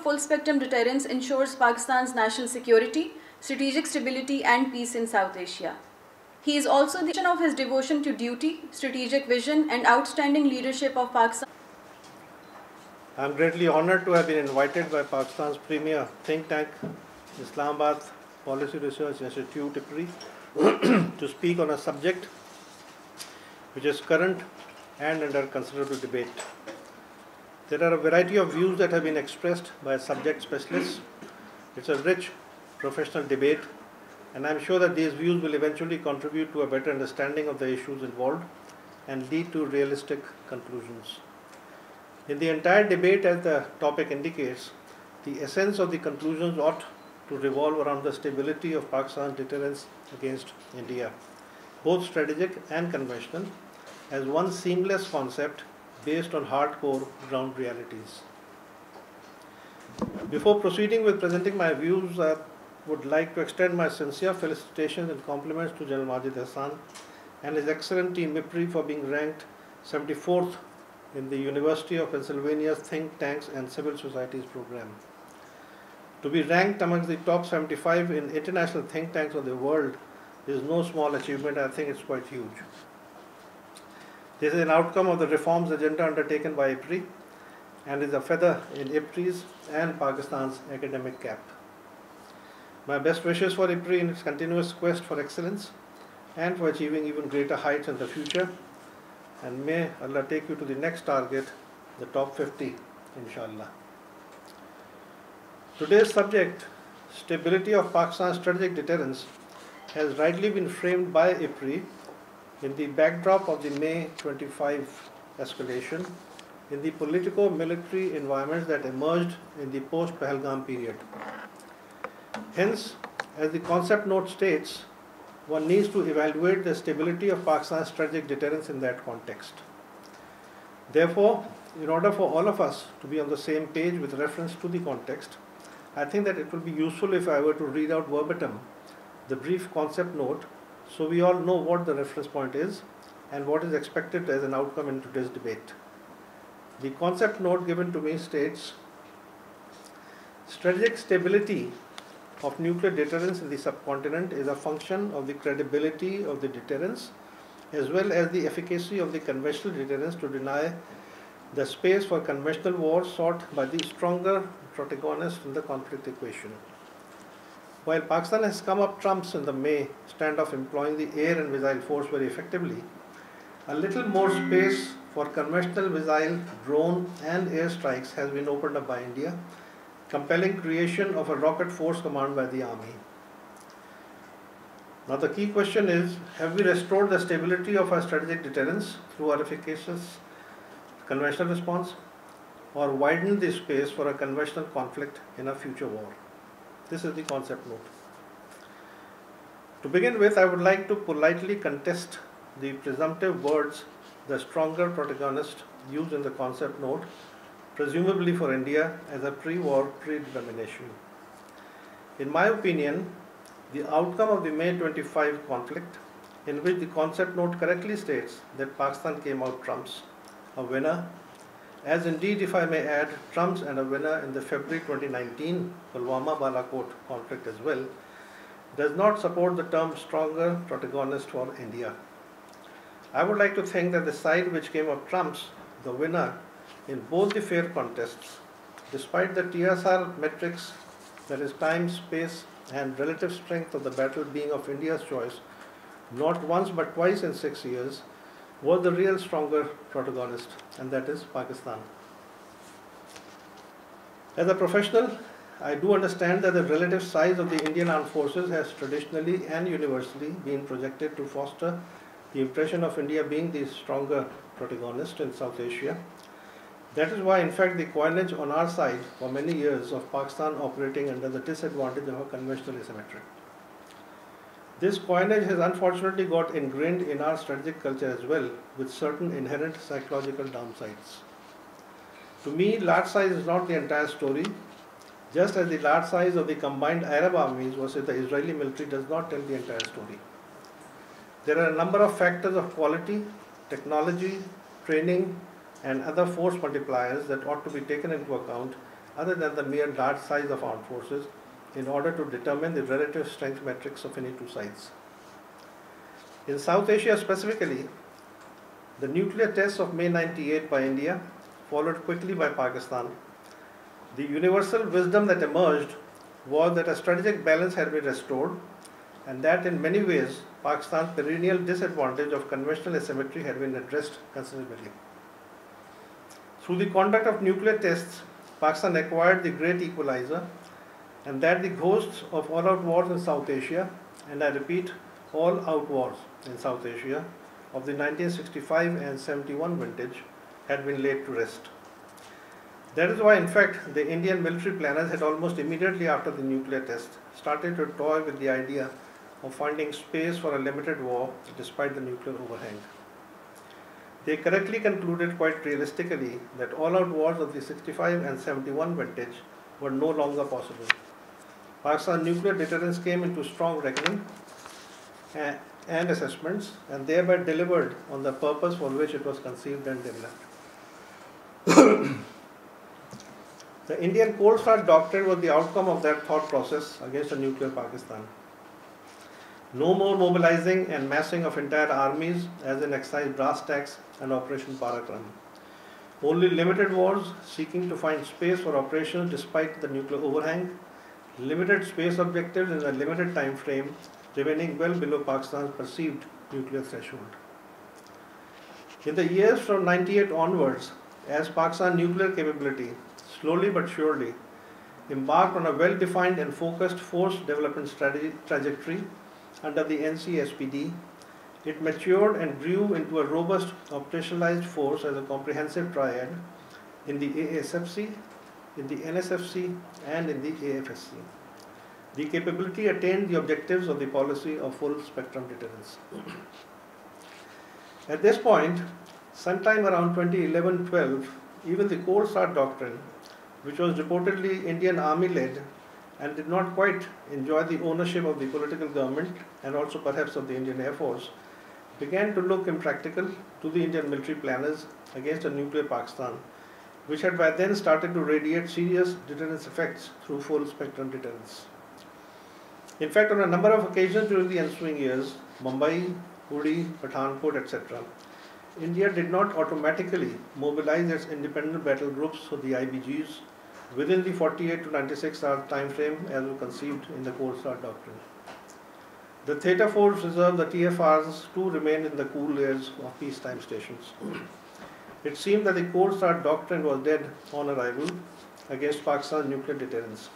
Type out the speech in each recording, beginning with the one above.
Full-spectrum deterrence ensures Pakistan's national security, strategic stability and peace in South Asia. He is also the of his devotion to duty, strategic vision and outstanding leadership of Pakistan. I am greatly honored to have been invited by Pakistan's premier think tank, Islamabad Policy Research Institute, IPRI, to speak on a subject which is current and under considerable debate. There are a variety of views that have been expressed by subject specialists. It's a rich professional debate, and I'm sure that these views will eventually contribute to a better understanding of the issues involved and lead to realistic conclusions. In the entire debate, as the topic indicates, the essence of the conclusions ought to revolve around the stability of Pakistan's deterrence against India, both strategic and conventional, as one seamless concept based on hardcore ground realities. Before proceeding with presenting my views, I would like to extend my sincere felicitations and compliments to General Majid Hassan and his excellent team IPRI for being ranked 74th in the University of Pennsylvania's Think Tanks and Civil Societies program. To be ranked amongst the top 75 in international think tanks of the world is no small achievement. I think it's quite huge. This is an outcome of the reforms agenda undertaken by IPRI and is a feather in IPRI's and Pakistan's academic cap. My best wishes for IPRI in its continuous quest for excellence and for achieving even greater heights in the future. And may Allah take you to the next target, the top 50, inshallah. Today's subject, stability of Pakistan's strategic deterrence, has rightly been framed by IPRI in the backdrop of the May 25 escalation in the politico-military environments that emerged in the post-Pahalgam period. Hence, as the concept note states, one needs to evaluate the stability of Pakistan's strategic deterrence in that context. Therefore, in order for all of us to be on the same page with reference to the context, I think that it will be useful if I were to read out verbatim the brief concept note so we all know what the reference point is and what is expected as an outcome in today's debate. The concept note given to me states, strategic stability of nuclear deterrence in the subcontinent is a function of the credibility of the deterrence as well as the efficacy of the conventional deterrence to deny the space for conventional war sought by the stronger protagonist in the conflict equation. While Pakistan has come up trumps in the May standoff employing the air and missile force very effectively, a little more space for conventional missile, drone and air strikes has been opened up by India, compelling creation of a rocket force command by the army. Now the key question is, have we restored the stability of our strategic deterrence through our efficacious conventional response, or widened the space for a conventional conflict in a future war? This is the concept note. To begin with, I would like to politely contest the presumptive words "the stronger protagonist" used in the concept note, presumably for India as a pre-war predetermination. In my opinion, the outcome of the May 25 conflict, in which the concept note correctly states that Pakistan came out trumps, a winner, as indeed, if I may add, trumps and a winner in the February 2019 Pulwama-Balakot conflict as well, does not support the term stronger protagonist for India. I would like to think that the side which came out trumps, the winner, in both the fair contests, despite the TSR metrics, that is time, space and relative strength of the battle being of India's choice, not once but twice in 6 years, was the real stronger protagonist, and that is Pakistan. As a professional, I do understand that the relative size of the Indian armed forces has traditionally and universally been projected to foster the impression of India being the stronger protagonist in South Asia. That is why, in fact, the coinage on our side for many years of Pakistan operating under the disadvantage of a conventional asymmetry. This coinage has unfortunately got ingrained in our strategic culture as well, with certain inherent psychological downsides. To me, large size is not the entire story, just as the large size of the combined Arab armies versus the Israeli military does not tell the entire story. There are a number of factors of quality, technology, training, and other force multipliers that ought to be taken into account other than the mere large size of armed forces in order to determine the relative strength metrics of any two sides. In South Asia specifically, the nuclear tests of May 98 by India, followed quickly by Pakistan, the universal wisdom that emerged was that a strategic balance had been restored and that in many ways Pakistan's perennial disadvantage of conventional asymmetry had been addressed considerably. Through the conduct of nuclear tests, Pakistan acquired the great equalizer, and that the ghosts of all-out wars in South Asia, and I repeat, all-out wars in South Asia of the 1965 and 71 vintage had been laid to rest. That is why, in fact, the Indian military planners had almost immediately after the nuclear test started to toy with the idea of finding space for a limited war despite the nuclear overhang. They correctly concluded quite realistically that all-out wars of the 65 and 71 vintage were no longer possible. Pakistan's nuclear deterrence came into strong reckoning and assessments, and thereby delivered on the purpose for which it was conceived and developed. The Indian Cold Start Doctrine was the outcome of that thought process against a nuclear Pakistan. No more mobilizing and massing of entire armies as in exercise brass tacks and Operation Parakram. Only limited wars seeking to find space for operations despite the nuclear overhang, limited space objectives in a limited time frame, remaining well below Pakistan's perceived nuclear threshold. In the years from 98 onwards, as Pakistan's nuclear capability slowly but surely embarked on a well-defined and focused force development trajectory under the NCSPD, it matured and grew into a robust operationalized force as a comprehensive triad in the ASFC, in the NSFC, and in the AFSC. The capability attained the objectives of the policy of full spectrum deterrence. At this point, sometime around 2011-12, even the Cold Start Doctrine, which was reportedly Indian Army-led and did not quite enjoy the ownership of the political government and also perhaps of the Indian Air Force, began to look impractical to the Indian military planners against a nuclear Pakistan, which had by then started to radiate serious deterrence effects through full spectrum deterrence. In fact, on a number of occasions during the ensuing years, Mumbai, Uri, Pathankot, etc., India did not automatically mobilize its independent battle groups or the IBGs within the 48 to 96 hour time frame as was conceived in the Cold Start Doctrine. The Theta Force Reserve, the TFRs, too remained in the cool layers of peacetime stations. It seemed that the Cold Start Doctrine was dead on arrival against Pakistan's nuclear deterrence.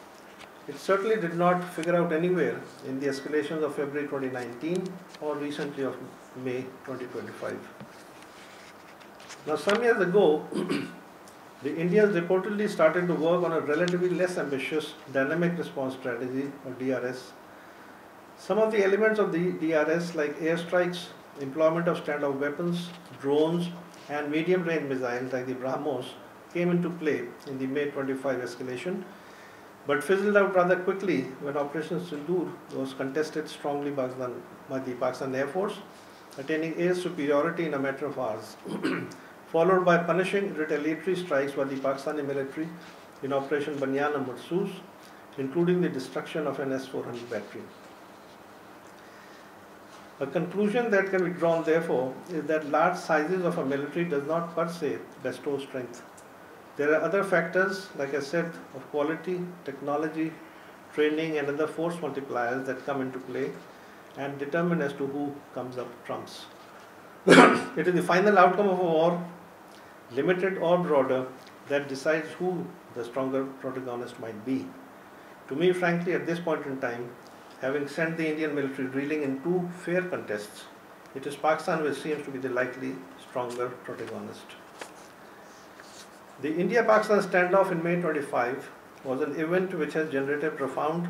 It certainly did not figure out anywhere in the escalations of February 2019 or recently of May 2025. Now, some years ago, the Indians reportedly started to work on a relatively less ambitious dynamic response strategy, or DRS. Some of the elements of the DRS, like airstrikes, employment of standoff weapons, drones, and medium-range missiles like the BrahMos, came into play in the May 25 escalation, but fizzled out rather quickly when Operation Sindoor was contested strongly by the Pakistan Air Force, attaining air superiority in a matter of hours, followed by punishing retaliatory strikes by the Pakistani military in Operation Banyan and Marsoos, including the destruction of an S-400 battery. A conclusion that can be drawn, therefore, is that large sizes of a military does not per se bestow strength. There are other factors, like I said, of quality, technology, training, and other force multipliers that come into play and determine as to who comes up trumps. It is the final outcome of a war, limited or broader, that decides who the stronger protagonist might be. To me, frankly, at this point in time, having sent the Indian military reeling in two fair contests, it is Pakistan which seems to be the likely stronger protagonist. The India-Pakistan standoff in May 25 was an event which has generated profound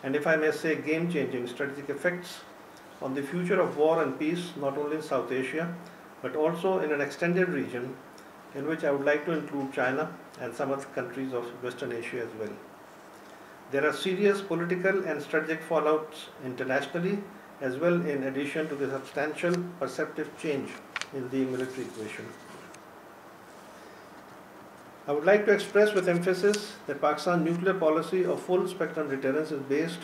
and, if I may say, game-changing strategic effects on the future of war and peace, not only in South Asia, but also in an extended region in which I would like to include China and some other countries of Western Asia as well. There are serious political and strategic fallouts internationally, as well in addition to the substantial perceptive change in the military equation. I would like to express with emphasis that Pakistan's nuclear policy of full spectrum deterrence is based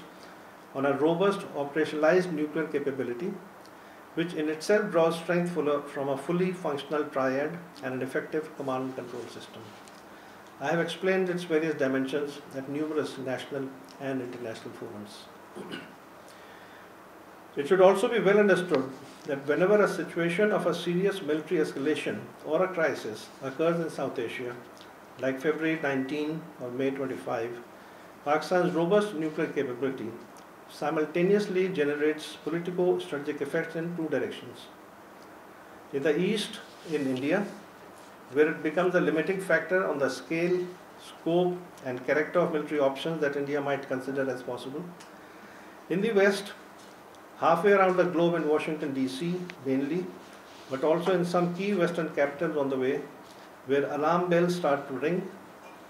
on a robust operationalized nuclear capability, which in itself draws strength from a fully functional triad and an effective command and control system. I have explained its various dimensions at numerous national and international forums. It should also be well understood that whenever a situation of a serious military escalation or a crisis occurs in South Asia, like February 19 or May 25, Pakistan's robust nuclear capability simultaneously generates politico-strategic effects in two directions. In the east, in India, where it becomes a limiting factor on the scale, scope, and character of military options that India might consider as possible. In the west, halfway around the globe in Washington, D.C. mainly, but also in some key western capitals on the way, where alarm bells start to ring,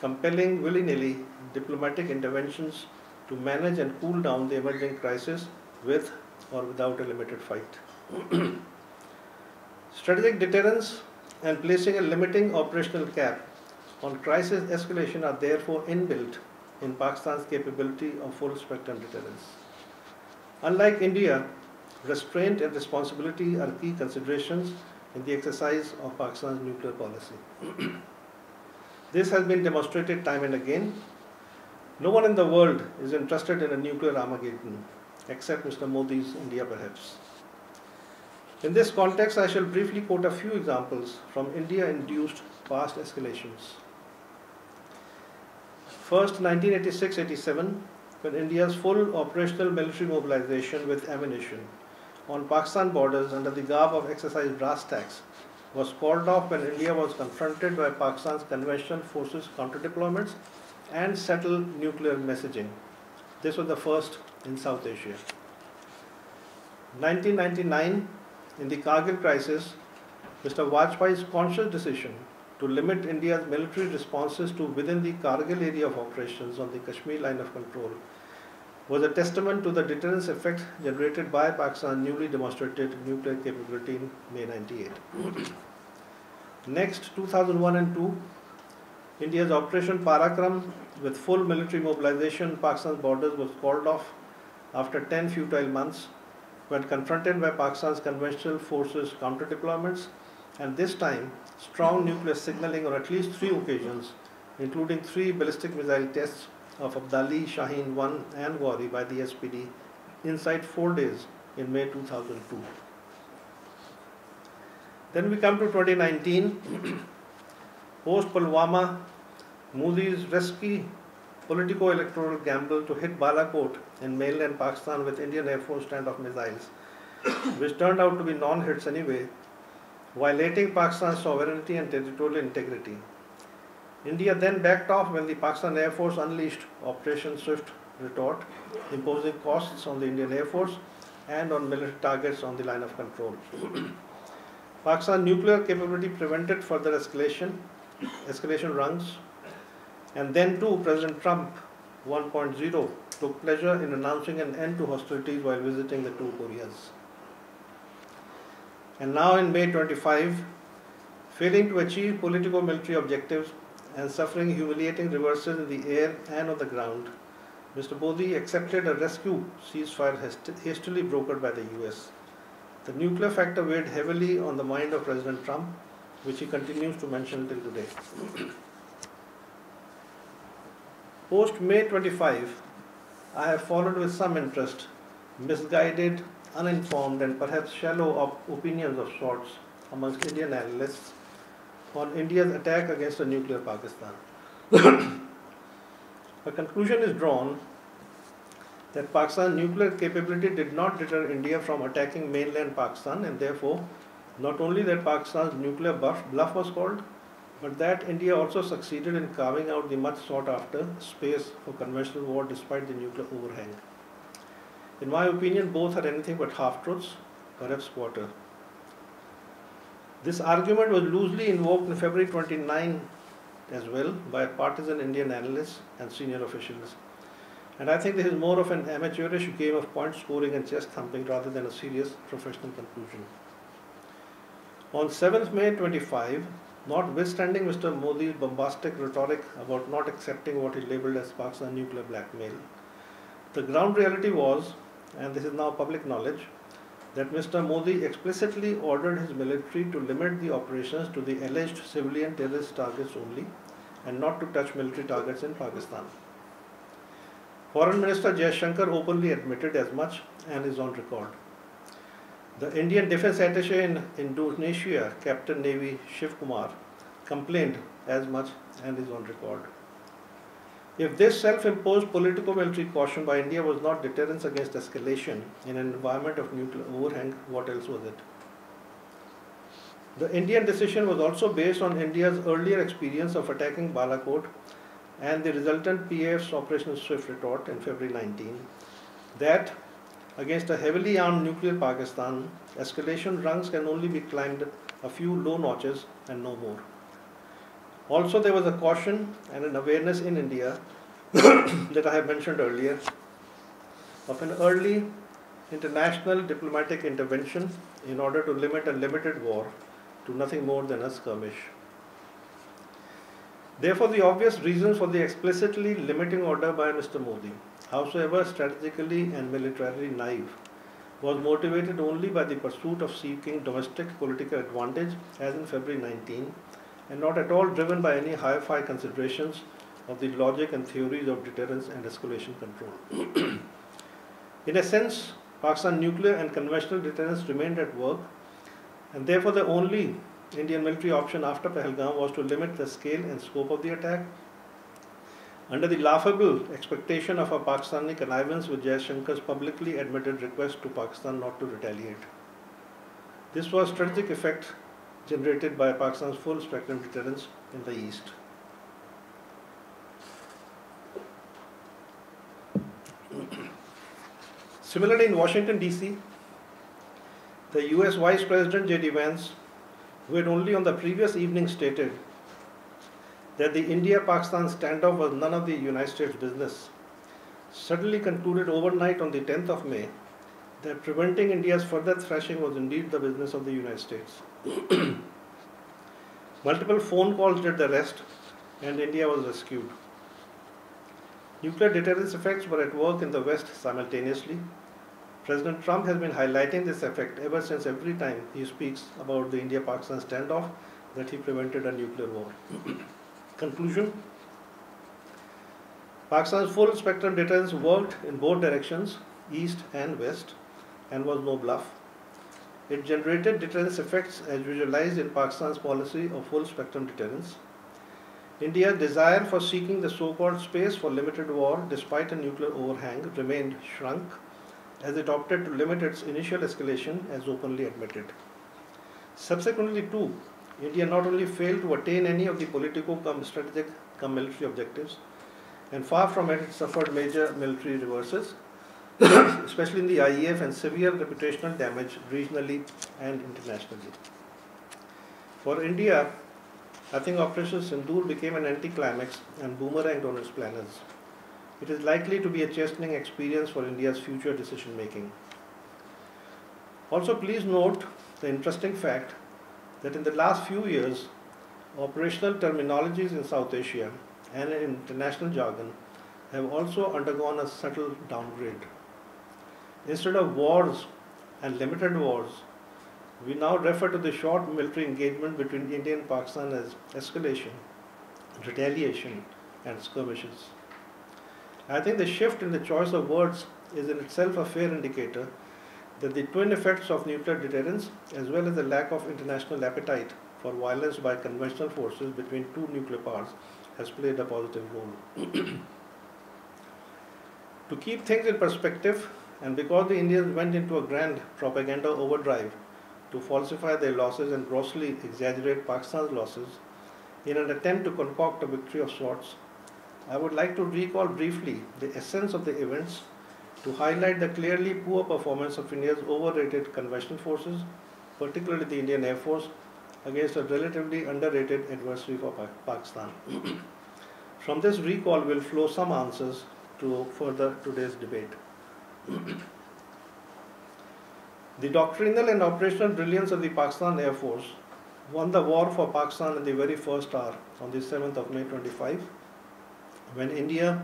compelling willy-nilly diplomatic interventions to manage and cool down the emerging crisis with or without a limited fight. Strategic deterrence and placing a limiting operational cap on crisis escalation are therefore inbuilt in Pakistan's capability of full spectrum deterrence. Unlike India, restraint and responsibility are key considerations in the exercise of Pakistan's nuclear policy. This has been demonstrated time and again. No one in the world is interested in a nuclear Armageddon, except Mr. Modi's India perhaps. In this context, I shall briefly quote a few examples from India-induced past escalations. First, 1986-87, when India's full operational military mobilization with ammunition on Pakistan borders under the garb of exercise brass tacks was called off when India was confronted by Pakistan's conventional forces counter-deployments and subtle nuclear messaging. This was the first in South Asia. 1999, in the Kargil crisis, Mr. Vajpayee's conscious decision to limit India's military responses to within the Kargil area of operations on the Kashmir line of control was a testament to the deterrence effect generated by Pakistan's newly demonstrated nuclear capability in May 98. Next, 2001 and 2, India's Operation Parakram with full military mobilization on Pakistan's borders was called off after 10 futile months when confronted by Pakistan's conventional forces counter-deployments, and this time strong nuclear signaling on at least 3 occasions, including 3 ballistic missile tests of Abdali, Shaheen 1 and Gauri by the SPD inside 4 days in May 2002. Then we come to 2019, post-Pulwama, Modi's risky politico-electoral gamble to hit Balakot in mainland Pakistan with Indian Air Force standoff missiles, which turned out to be non-hits anyway, violating Pakistan's sovereignty and territorial integrity. India then backed off when the Pakistan Air Force unleashed Operation Swift Retort, imposing costs on the Indian Air Force and on military targets on the line of control. Pakistan's nuclear capability prevented further escalation rungs, and then too President Trump 1.0 took pleasure in announcing an end to hostilities while visiting the 2 Koreas. And now in May 25, failing to achieve politico-military objectives and suffering humiliating reverses in the air and on the ground, Mr. Modi accepted a rescue ceasefire hastily brokered by the US. The nuclear factor weighed heavily on the mind of President Trump, which he continues to mention till today. Post May 25, I have followed with some interest misguided, uninformed and perhaps shallow opinions of sorts amongst Indian analysts on India's attack against a nuclear Pakistan. A conclusion is drawn that Pakistan's nuclear capability did not deter India from attacking mainland Pakistan, and therefore not only that Pakistan's nuclear bluff was called, but that India also succeeded in carving out the much sought after space for conventional war despite the nuclear overhang. In my opinion, both are anything but half-truths, perhaps quarter. This argument was loosely invoked in February 29 as well by partisan Indian analysts and senior officials. And I think this is more of an amateurish game of point scoring and chest thumping rather than a serious professional conclusion. On 7th May 25, Notwithstanding Mr. Modi's bombastic rhetoric about not accepting what he labelled as Pakistan nuclear blackmail, the ground reality was, and this is now public knowledge, that Mr. Modi explicitly ordered his military to limit the operations to the alleged civilian terrorist targets only and not to touch military targets in Pakistan. Foreign Minister Jaishankar openly admitted as much and is on record. The Indian Defence Attaché in Indonesia, Captain Navy Shiv Kumar, complained as much and is on record. If this self-imposed politico-military caution by India was not deterrence against escalation in an environment of nuclear overhang, what else was it? The Indian decision was also based on India's earlier experience of attacking Balakot and the resultant PAF's Operation Swift Retort in February 19, that against a heavily armed nuclear Pakistan, escalation rungs can only be climbed a few low notches and no more. Also, there was a caution and an awareness in India that I have mentioned earlier of an early international diplomatic intervention in order to limit a limited war to nothing more than a skirmish. Therefore, the obvious reasons for the explicitly limiting order by Mr. Modi, howsoever strategically and militarily naive, was motivated only by the pursuit of seeking domestic political advantage as in February 19, and not at all driven by any hi-fi considerations of the logic and theories of deterrence and escalation control. In a sense, Pakistan nuclear and conventional deterrence remained at work, and therefore the only Indian military option after Pahalgam was to limit the scale and scope of the attack under the laughable expectation of a Pakistani connivance with Jaishankar's publicly admitted request to Pakistan not to retaliate. This was strategic effect generated by Pakistan's full spectrum deterrence in the East. Similarly, in Washington, D.C., the US Vice President J.D. Vance, who had only on the previous evening stated that the India-Pakistan standoff was none of the United States' business, suddenly concluded overnight on the 10th of May that preventing India's further thrashing was indeed the business of the United States. Multiple phone calls did the rest, and India was rescued. Nuclear deterrence effects were at work in the West simultaneously. President Trump has been highlighting this effect ever since every time he speaks about the India-Pakistan standoff that he prevented a nuclear war. Conclusion: Pakistan's full spectrum deterrence worked in both directions, East and West, and was no bluff. It generated deterrence effects as visualized in Pakistan's policy of full spectrum deterrence. India's desire for seeking the so-called space for limited war despite a nuclear overhang remained shrunk as it opted to limit its initial escalation as openly admitted. Subsequently too, India not only failed to attain any of the politico-strategic-military objectives, and far from it, it suffered major military reverses, especially in the IEF, and severe reputational damage regionally and internationally. For India, I think Operation Sindoor became an anticlimax and boomeranged on its planners. It is likely to be a chastening experience for India's future decision making. Also, please note the interesting fact that in the last few years, operational terminologies in South Asia and in international jargon have also undergone a subtle downgrade. Instead of wars and limited wars, we now refer to the short military engagement between India and Pakistan as escalation, retaliation, and skirmishes. I think the shift in the choice of words is in itself a fair indicator that the twin effects of nuclear deterrence, as well as the lack of international appetite for violence by conventional forces between two nuclear powers, has played a positive role. To keep things in perspective, and because the Indians went into a grand propaganda overdrive to falsify their losses and grossly exaggerate Pakistan's losses in an attempt to concoct a victory of sorts, I would like to recall briefly the essence of the events to highlight the clearly poor performance of India's overrated conventional forces, particularly the Indian Air Force, against a relatively underrated adversary for Pakistan. From this recall will flow some answers to further today's debate. The doctrinal and operational brilliance of the Pakistan Air Force won the war for Pakistan in the very first hour on the 7th of May 25, when India,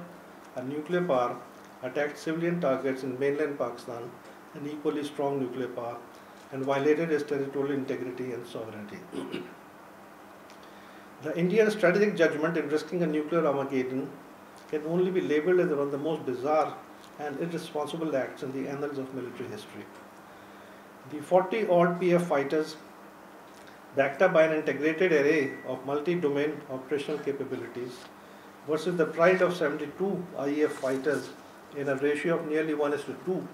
a nuclear power, attacked civilian targets in mainland Pakistan, an equally strong nuclear power, and violated its territorial integrity and sovereignty. The Indian strategic judgment in risking a nuclear Armageddon can only be labelled as one of the most bizarre and irresponsible acts in the annals of military history. The 40-odd PF fighters, backed up by an integrated array of multi-domain operational capabilities, versus the pride of 72 IEF fighters in a ratio of nearly 1:2,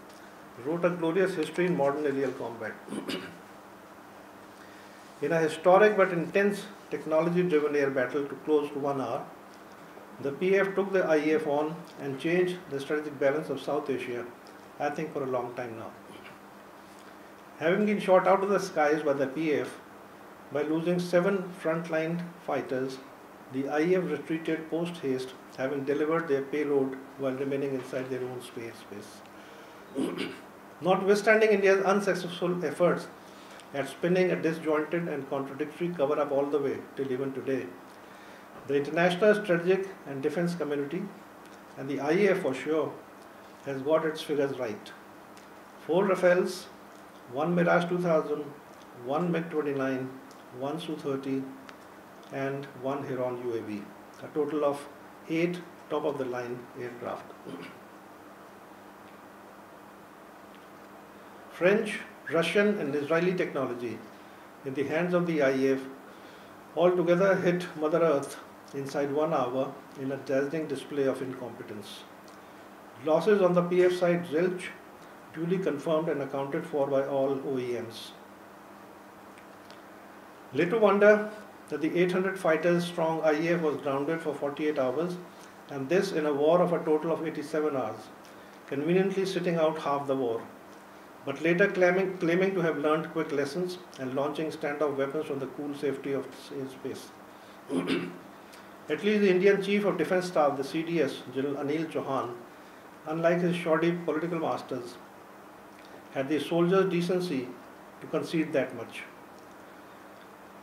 wrote a glorious history in modern aerial combat. In a historic but intense technology-driven air battle to close to 1 hour, the PF took the IEF on and changed the strategic balance of South Asia, I think for a long time now. Having been shot out of the skies by the PF by losing 7 frontline fighters, the IEF retreated post-haste, having delivered their payload while remaining inside their own space. Notwithstanding India's unsuccessful efforts at spinning a disjointed and contradictory cover-up all the way till even today, the international strategic and defense community, and the IAF for sure, has got its figures right. 4 Rafales, 1 Mirage 2000, 1 MiG-29, 1 Su-30, and 1 Heron UAV, a total of 8 top-of-the-line aircraft. French, Russian, and Israeli technology in the hands of the IAF altogether hit Mother Earth inside 1 hour in a dazzling display of incompetence. Losses on the PF side zilch, duly confirmed and accounted for by all OEMs. Little wonder that the 800 fighters strong IAF was grounded for 48 hours, and this in a war of a total of 87 hours, conveniently sitting out half the war, but later claiming to have learned quick lessons and launching standoff weapons from the cool safety of space. At least the Indian Chief of Defence Staff, the CDS, General Anil Chauhan, unlike his shoddy political masters, had the soldier's decency to concede that much.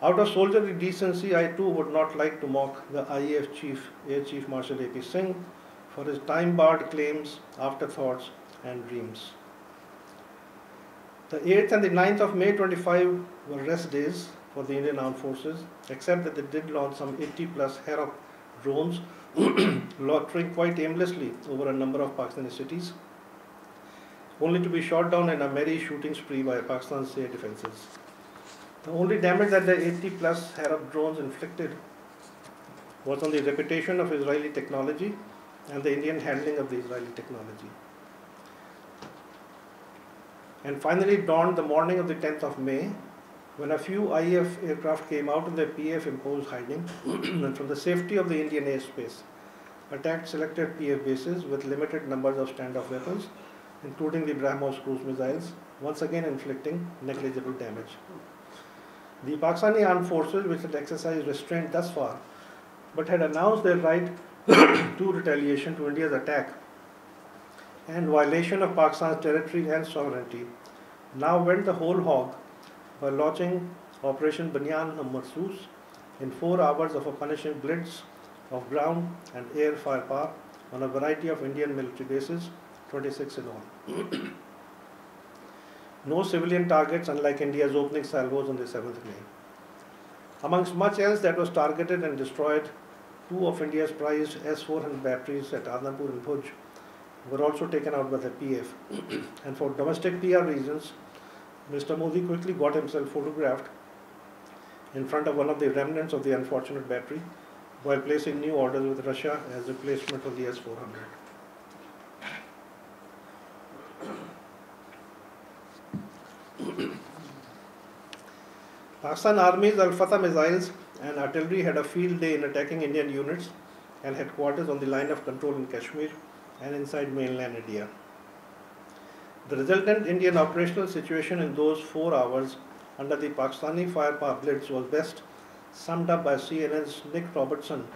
Out of soldierly decency, I too would not like to mock the IAF Chief, Air Chief Marshal A.P. Singh, for his time-barred claims, afterthoughts, and dreams. The 8th and the 9th of May 25 were rest days for the Indian Armed Forces, except that they did launch some 80+ Harop drones, loitering quite aimlessly over a number of Pakistani cities, only to be shot down in a merry shooting spree by Pakistan's air defences. The only damage that the 80+ Harop drones inflicted was on the reputation of Israeli technology and the Indian handling of the Israeli technology. And finally dawned the morning of the 10th of May, when a few IAF aircraft came out of their PF-imposed hiding and from the safety of the Indian airspace attacked selected PF bases with limited numbers of standoff weapons, including the BrahMos cruise missiles, once again inflicting negligible damage. The Pakistani armed forces, which had exercised restraint thus far, but had announced their right to retaliation to India's attack and violation of Pakistan's territory and sovereignty, now went the whole hog by launching Operation Banyan Marsoos in 4 hours of a punishing blitz of ground and air firepower on a variety of Indian military bases, 26 in all. No civilian targets, unlike India's opening salvos on the 7th May. Amongst much else that was targeted and destroyed, 2 of India's prized S-400 batteries at Adnampur and Bhuj were also taken out by the PF. And for domestic PR reasons, Mr. Modi quickly got himself photographed in front of one of the remnants of the unfortunate battery while placing new orders with Russia as replacement for the S-400. Pakistan Army's Al-Fatah missiles and artillery had a field day in attacking Indian units and headquarters on the line of control in Kashmir and inside mainland India. The resultant Indian operational situation in those 4 hours under the Pakistani firepower blitz was best summed up by CNN's Nick Robertson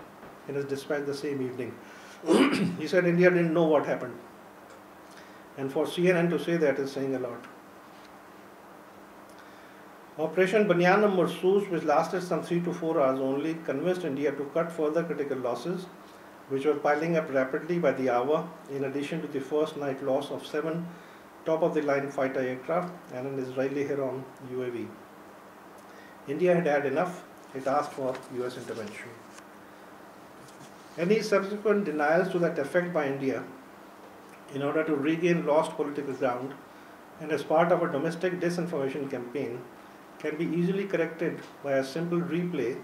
in his dispatch the same evening. He said India didn't know what happened. And for CNN to say that is saying a lot. Operation Banyan Marsoos, which lasted some 3 to 4 hours only, convinced India to cut further critical losses, which were piling up rapidly by the hour, in addition to the first night loss of 7 top-of-the-line fighter aircraft and an Israeli Heron UAV. India had had enough. It asked for US intervention. Any subsequent denials to that effect by India, in order to regain lost political ground and as part of a domestic disinformation campaign, can be easily corrected by a simple replay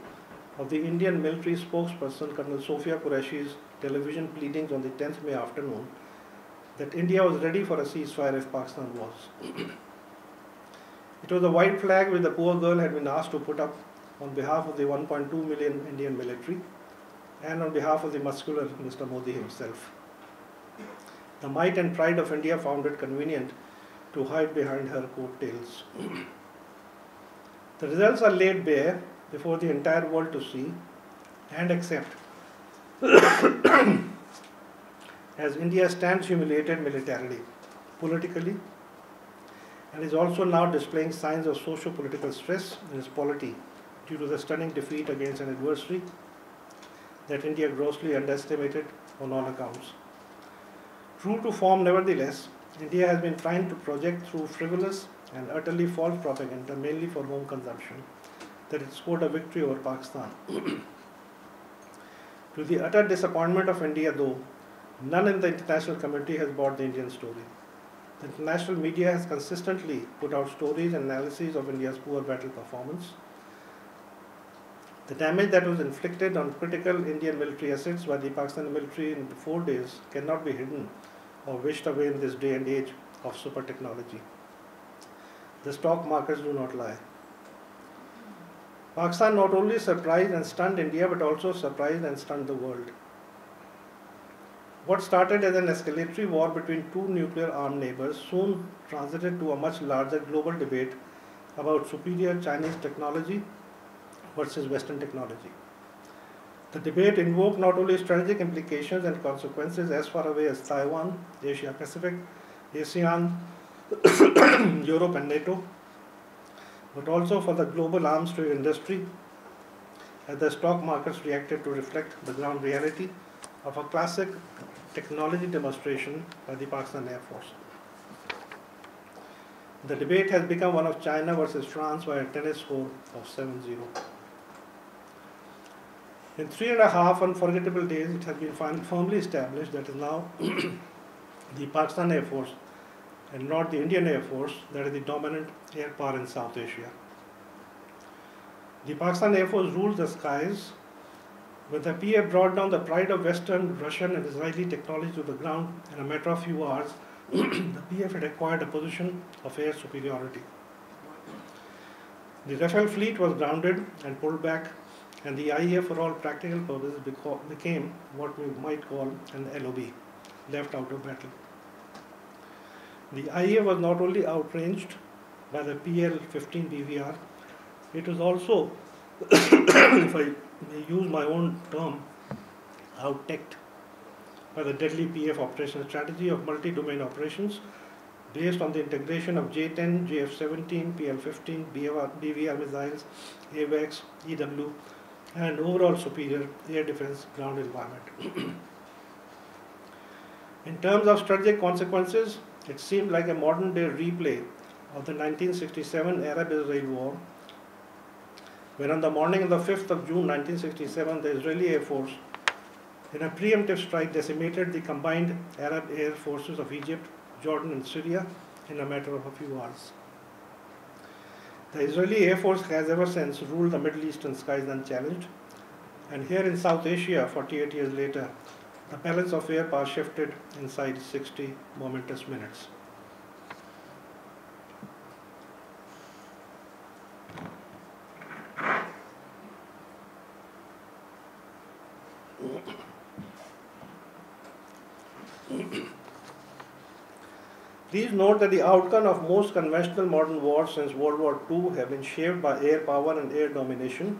of the Indian military spokesperson Colonel Sophia Qureshi's television pleadings on the 10th May afternoon that India was ready for a ceasefire if Pakistan was. It was a white flag which the poor girl had been asked to put up on behalf of the 1.2 million Indian military and on behalf of the muscular Mr. Modi himself. The might and pride of India found it convenient to hide behind her coattails. The results are laid bare before the entire world to see and accept as India stands humiliated militarily, politically, and is also now displaying signs of socio-political stress in its polity due to the stunning defeat against an adversary that India grossly underestimated on all accounts. True to form, nevertheless, India has been trying to project through frivolous and utterly false propaganda, mainly for home consumption, that it scored a victory over Pakistan. To the utter disappointment of India, though, none in the international community has bought the Indian story. The international media has consistently put out stories and analyses of India's poor battle performance. The damage that was inflicted on critical Indian military assets by the Pakistani military in 4 days cannot be hidden or wished away in this day and age of super technology. The stock markets do not lie. Pakistan not only surprised and stunned India, but also surprised and stunned the world. What started as an escalatory war between two nuclear-armed neighbors soon transited to a much larger global debate about superior Chinese technology versus Western technology. The debate invoked not only strategic implications and consequences as far away as Taiwan, Asia Pacific, ASEAN, Europe and NATO, but also for the global arms trade industry, as the stock markets reacted to reflect the ground reality of a classic technology demonstration by the Pakistan Air Force. The debate has become one of China versus France by a tennis score of 7-0. In 3.5 unforgettable days, it has been firmly established that is now the Pakistan Air Force and not the Indian Air Force that is the dominant air power in South Asia. The Pakistan Air Force rules the skies. When the PF brought down the pride of Western, Russian and Israeli technology to the ground in a matter of few hours, the PF had acquired a position of air superiority. The Rafale fleet was grounded and pulled back, and the IAF for all practical purposes became what we might call an LOB, left out of battle. The IAF was not only outranged by the PL-15 BVR, it was also, if I may use my own term, out-teched by the deadly PF operational strategy of multi-domain operations based on the integration of J-10, JF-17, PL-15, BVR missiles, AWACS, EW, and overall superior air defense ground environment. In terms of strategic consequences, it seemed like a modern-day replay of the 1967 Arab-Israel War, when on the morning of the 5th of June 1967, the Israeli Air Force, in a preemptive strike, decimated the combined Arab air forces of Egypt, Jordan and Syria in a matter of a few hours. The Israeli Air Force has ever since ruled the Middle Eastern skies unchallenged, and here in South Asia, 48 years later, the balance of air power shifted inside 60 momentous minutes. Please note that the outcome of most conventional modern wars since World War II have been shaped by air power and air domination.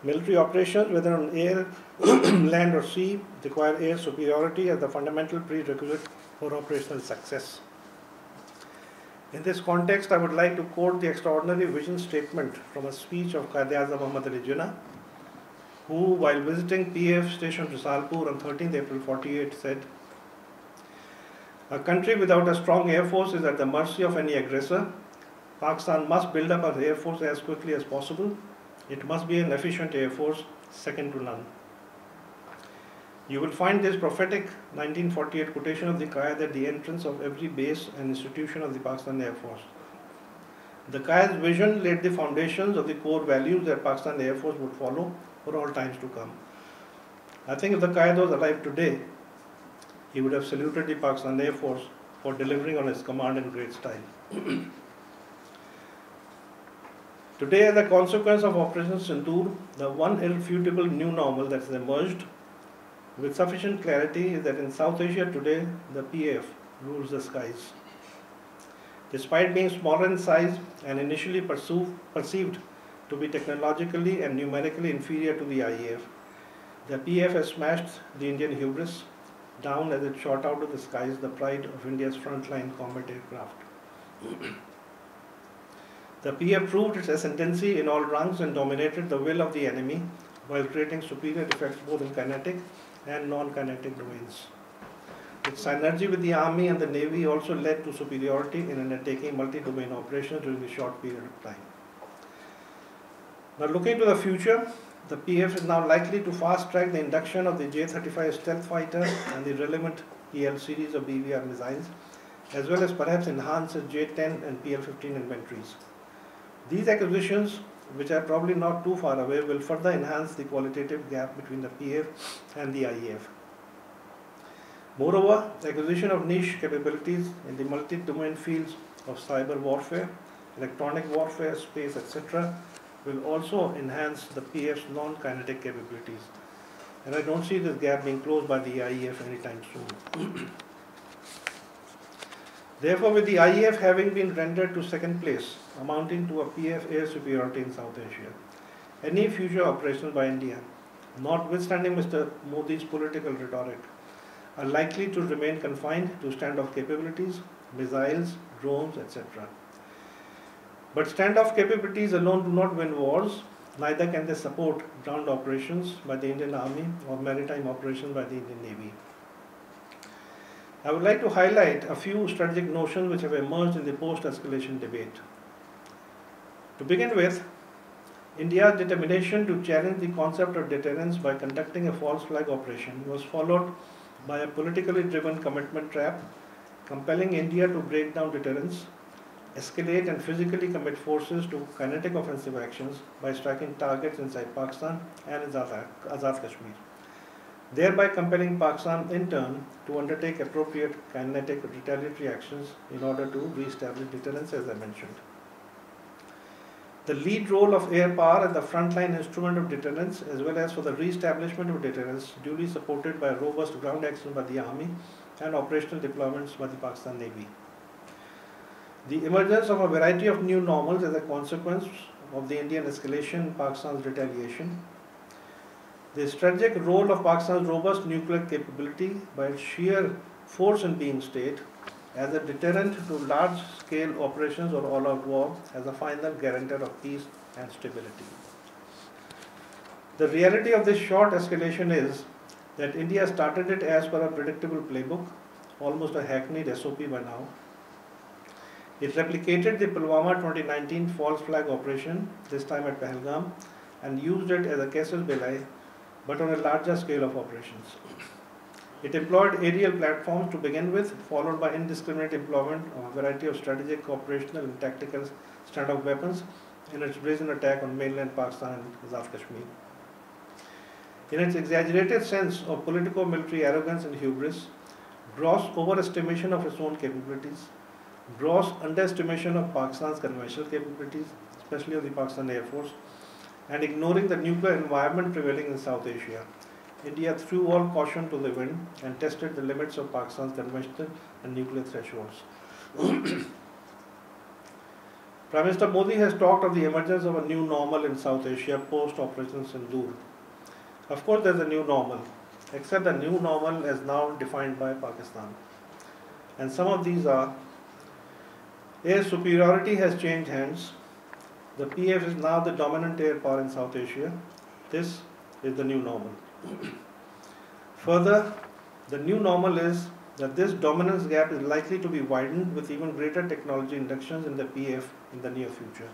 Military operations, whether on air, land or sea, require air superiority as the fundamental prerequisite for operational success. In this context, I would like to quote the extraordinary vision statement from a speech of Quaid-e-Azam Muhammad Ali Jinnah, who, while visiting PF station Risalpur on 13th April 48, said, "A country without a strong air force is at the mercy of any aggressor. Pakistan must build up an air force as quickly as possible. It must be an efficient air force, second to none." You will find this prophetic 1948 quotation of the Qaid at the entrance of every base and institution of the Pakistan Air Force. The Qaid's vision laid the foundations of the core values that Pakistan Air Force would follow for all times to come. I think if the Qaid was alive today, he would have saluted the Pakistan Air Force for delivering on his command in great style. Today, as a consequence of Operation Sindoor, the one irrefutable new normal that has emerged with sufficient clarity is that in South Asia today, the PAF rules the skies. Despite being smaller in size and initially perceived to be technologically and numerically inferior to the IAF, the PAF has smashed the Indian hubris down as it shot out of the skies the pride of India's frontline combat aircraft. The PAF proved its ascendancy in all ranks and dominated the will of the enemy while creating superior effects both in kinetic and non-kinetic domains. Its synergy with the Army and the Navy also led to superiority in undertaking multi-domain operations during a short period of time. Now, looking to the future, the PAF is now likely to fast-track the induction of the J-35 stealth fighter and the relevant EL series of BVR missiles, as well as perhaps enhance its J-10 and PL-15 inventories. These acquisitions, which are probably not too far away, will further enhance the qualitative gap between the PAF and the IAF. Moreover, the acquisition of niche capabilities in the multi-domain fields of cyber warfare, electronic warfare, space, etc. will also enhance the PAF's non-kinetic capabilities. And I don't see this gap being closed by the IAF anytime soon. Therefore, with the IAF having been rendered to second place, amounting to a PAF air superiority in South Asia, any future operations by India, notwithstanding Mr. Modi's political rhetoric, are likely to remain confined to standoff capabilities, missiles, drones, etc. But standoff capabilities alone do not win wars, neither can they support ground operations by the Indian Army or maritime operations by the Indian Navy. I would like to highlight a few strategic notions which have emerged in the post-escalation debate. To begin with, India's determination to challenge the concept of deterrence by conducting a false flag operation was followed by a politically driven commitment trap, compelling India to break down deterrence, escalate and physically commit forces to kinetic offensive actions by striking targets inside Pakistan and in Azad Kashmir, thereby compelling Pakistan in turn to undertake appropriate kinetic retaliatory actions in order to re-establish deterrence, as I mentioned. The lead role of air power as the frontline instrument of deterrence, as well as for the re-establishment of deterrence, duly supported by robust ground action by the Army and operational deployments by the Pakistan Navy. The emergence of a variety of new normals as a consequence of the Indian escalation in Pakistan's retaliation. The strategic role of Pakistan's robust nuclear capability by its sheer force in being state as a deterrent to large-scale operations or all-out war as a final guarantor of peace and stability. The reality of this short escalation is that India started it as per a predictable playbook, almost a hackneyed SOP by now. It replicated the Pulwama 2019 false flag operation, this time at Pahalgam, and used it as a casus belli, but on a larger scale of operations. It employed aerial platforms to begin with, followed by indiscriminate employment of a variety of strategic, operational and tactical standoff weapons in its brazen attack on mainland Pakistan and Azad Kashmir. In its exaggerated sense of politico-military arrogance and hubris, gross overestimation of its own capabilities, gross underestimation of Pakistan's conventional capabilities, especially of the Pakistan Air Force, and ignoring the nuclear environment prevailing in South Asia, India threw all caution to the wind and tested the limits of Pakistan's conventional and nuclear thresholds. Prime Minister Modi has talked of the emergence of a new normal in South Asia post-Operation Sindoor. Of course, there is a new normal, except the new normal is now defined by Pakistan. And some of these are Air superiority has changed hands. The PF is now the dominant air power in South Asia. This is the new normal. Further, the new normal is that this dominance gap is likely to be widened with even greater technology inductions in the PF in the near future.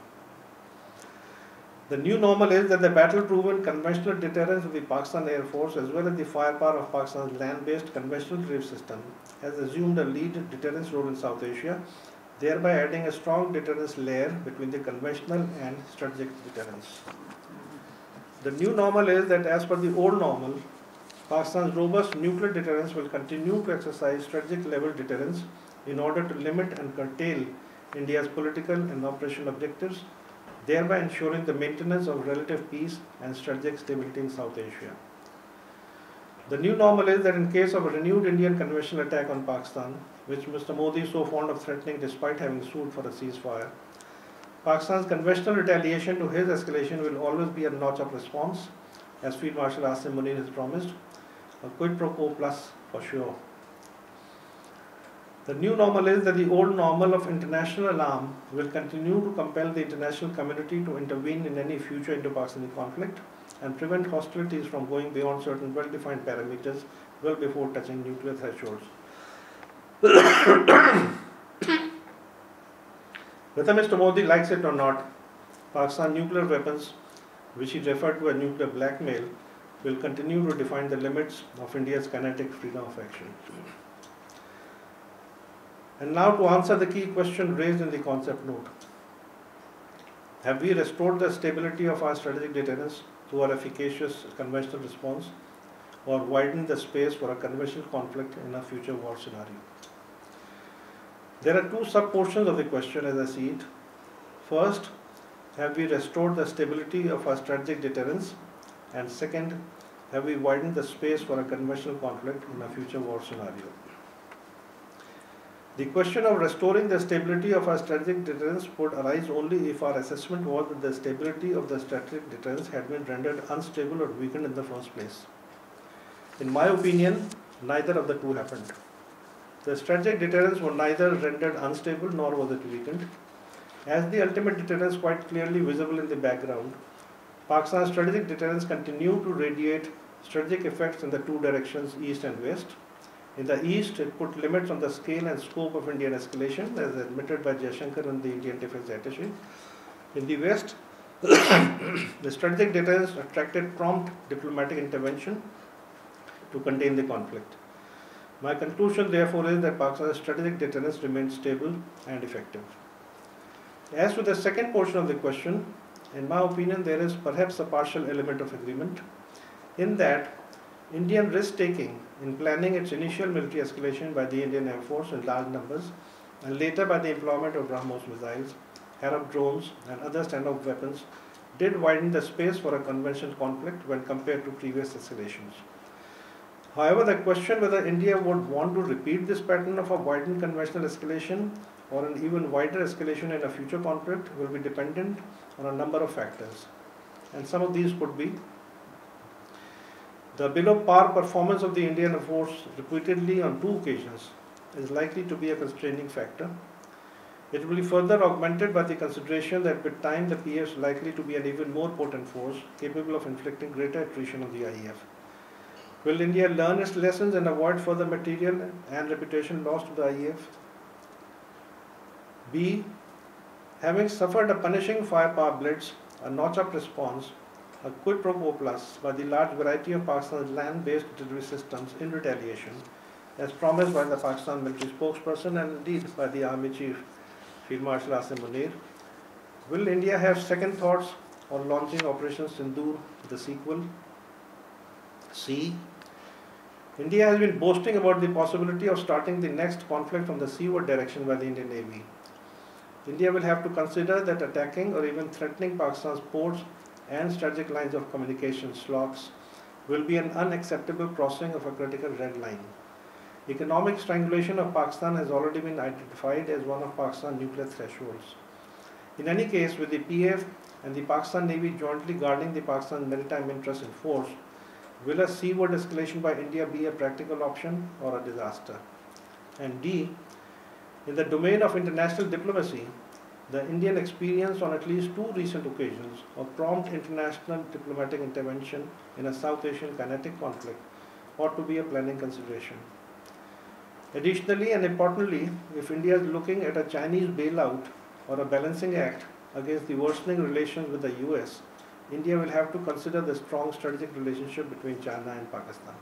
The new normal is that the battle-proven conventional deterrence of the Pakistan Air Force as well as the firepower of Pakistan's land-based conventional reef system has assumed a lead deterrence role in South Asia, thereby adding a strong deterrence layer between the conventional and strategic deterrence. The new normal is that as per the old normal, Pakistan's robust nuclear deterrence will continue to exercise strategic level deterrence in order to limit and curtail India's political and operational objectives, thereby ensuring the maintenance of relative peace and strategic stability in South Asia. The new normal is that in case of a renewed Indian conventional attack on Pakistan, which Mr. Modi is so fond of threatening despite having sued for a ceasefire, Pakistan's conventional retaliation to his escalation will always be a notch-up response, as Field Marshal Asim Munir has promised, a quid pro quo plus for sure. The new normal is that the old normal of international alarm will continue to compel the international community to intervene in any future Indo-Pakistani conflict and prevent hostilities from going beyond certain well-defined parameters well before touching nuclear thresholds. Whether Mr. Modi likes it or not, Pakistan's nuclear weapons, which he referred to as nuclear blackmail, will continue to define the limits of India's kinetic freedom of action. And now to answer the key question raised in the concept note. Have we restored the stability of our strategic deterrence through our efficacious conventional response, or widened the space for a conventional conflict in a future war scenario? There are two sub-portions of the question as I see it. First, have we restored the stability of our strategic deterrence? And second, have we widened the space for a conventional conflict in a future war scenario? The question of restoring the stability of our strategic deterrence would arise only if our assessment was that the stability of the strategic deterrence had been rendered unstable or weakened in the first place. In my opinion, neither of the two happened. The strategic deterrence was neither rendered unstable nor was it weakened. As the ultimate deterrence quite clearly visible in the background, Pakistan's strategic deterrence continued to radiate strategic effects in the two directions, east and west. In the east, it put limits on the scale and scope of Indian escalation, as admitted by Jaishankar and the Indian Defence Attaché. In the west, the strategic deterrence attracted prompt diplomatic intervention to contain the conflict. My conclusion, therefore, is that Pakistan's strategic deterrence remains stable and effective. As to the second portion of the question, in my opinion, there is perhaps a partial element of agreement in that Indian risk-taking in planning its initial military escalation by the Indian Air Force in large numbers and later by the employment of BrahMos missiles, Harab drones and other standoff weapons did widen the space for a conventional conflict when compared to previous escalations. However, the question whether India would want to repeat this pattern of a widened conventional escalation or an even wider escalation in a future conflict will be dependent on a number of factors. And some of these could be the below par performance of the Indian force repeatedly on two occasions is likely to be a constraining factor. It will be further augmented by the consideration that with time the PF is likely to be an even more potent force capable of inflicting greater attrition on the IEF. Will India learn its lessons and avoid further material and reputation loss to the IEF? B. Having suffered a punishing firepower blitz, a notch-up response, a quid pro quo plus by the large variety of Pakistan's land-based artillery systems in retaliation, as promised by the Pakistan military spokesperson and indeed by the Army Chief Field Marshal Asim Munir, will India have second thoughts on launching Operation Sindoor, the sequel? C. India has been boasting about the possibility of starting the next conflict from the seaward direction by the Indian Navy. India will have to consider that attacking or even threatening Pakistan's ports and strategic lines of communication slots will be an unacceptable crossing of a critical red line. Economic strangulation of Pakistan has already been identified as one of Pakistan's nuclear thresholds. In any case, with the PF and the Pakistan Navy jointly guarding the Pakistan maritime interests in force, will a seaward escalation by India be a practical option or a disaster? And D. In the domain of international diplomacy, the Indian experience on at least 2 recent occasions of prompt international diplomatic intervention in a South Asian kinetic conflict ought to be a planning consideration. Additionally and importantly, if India is looking at a Chinese bailout or a balancing act against the worsening relations with the US, India will have to consider the strong strategic relationship between China and Pakistan.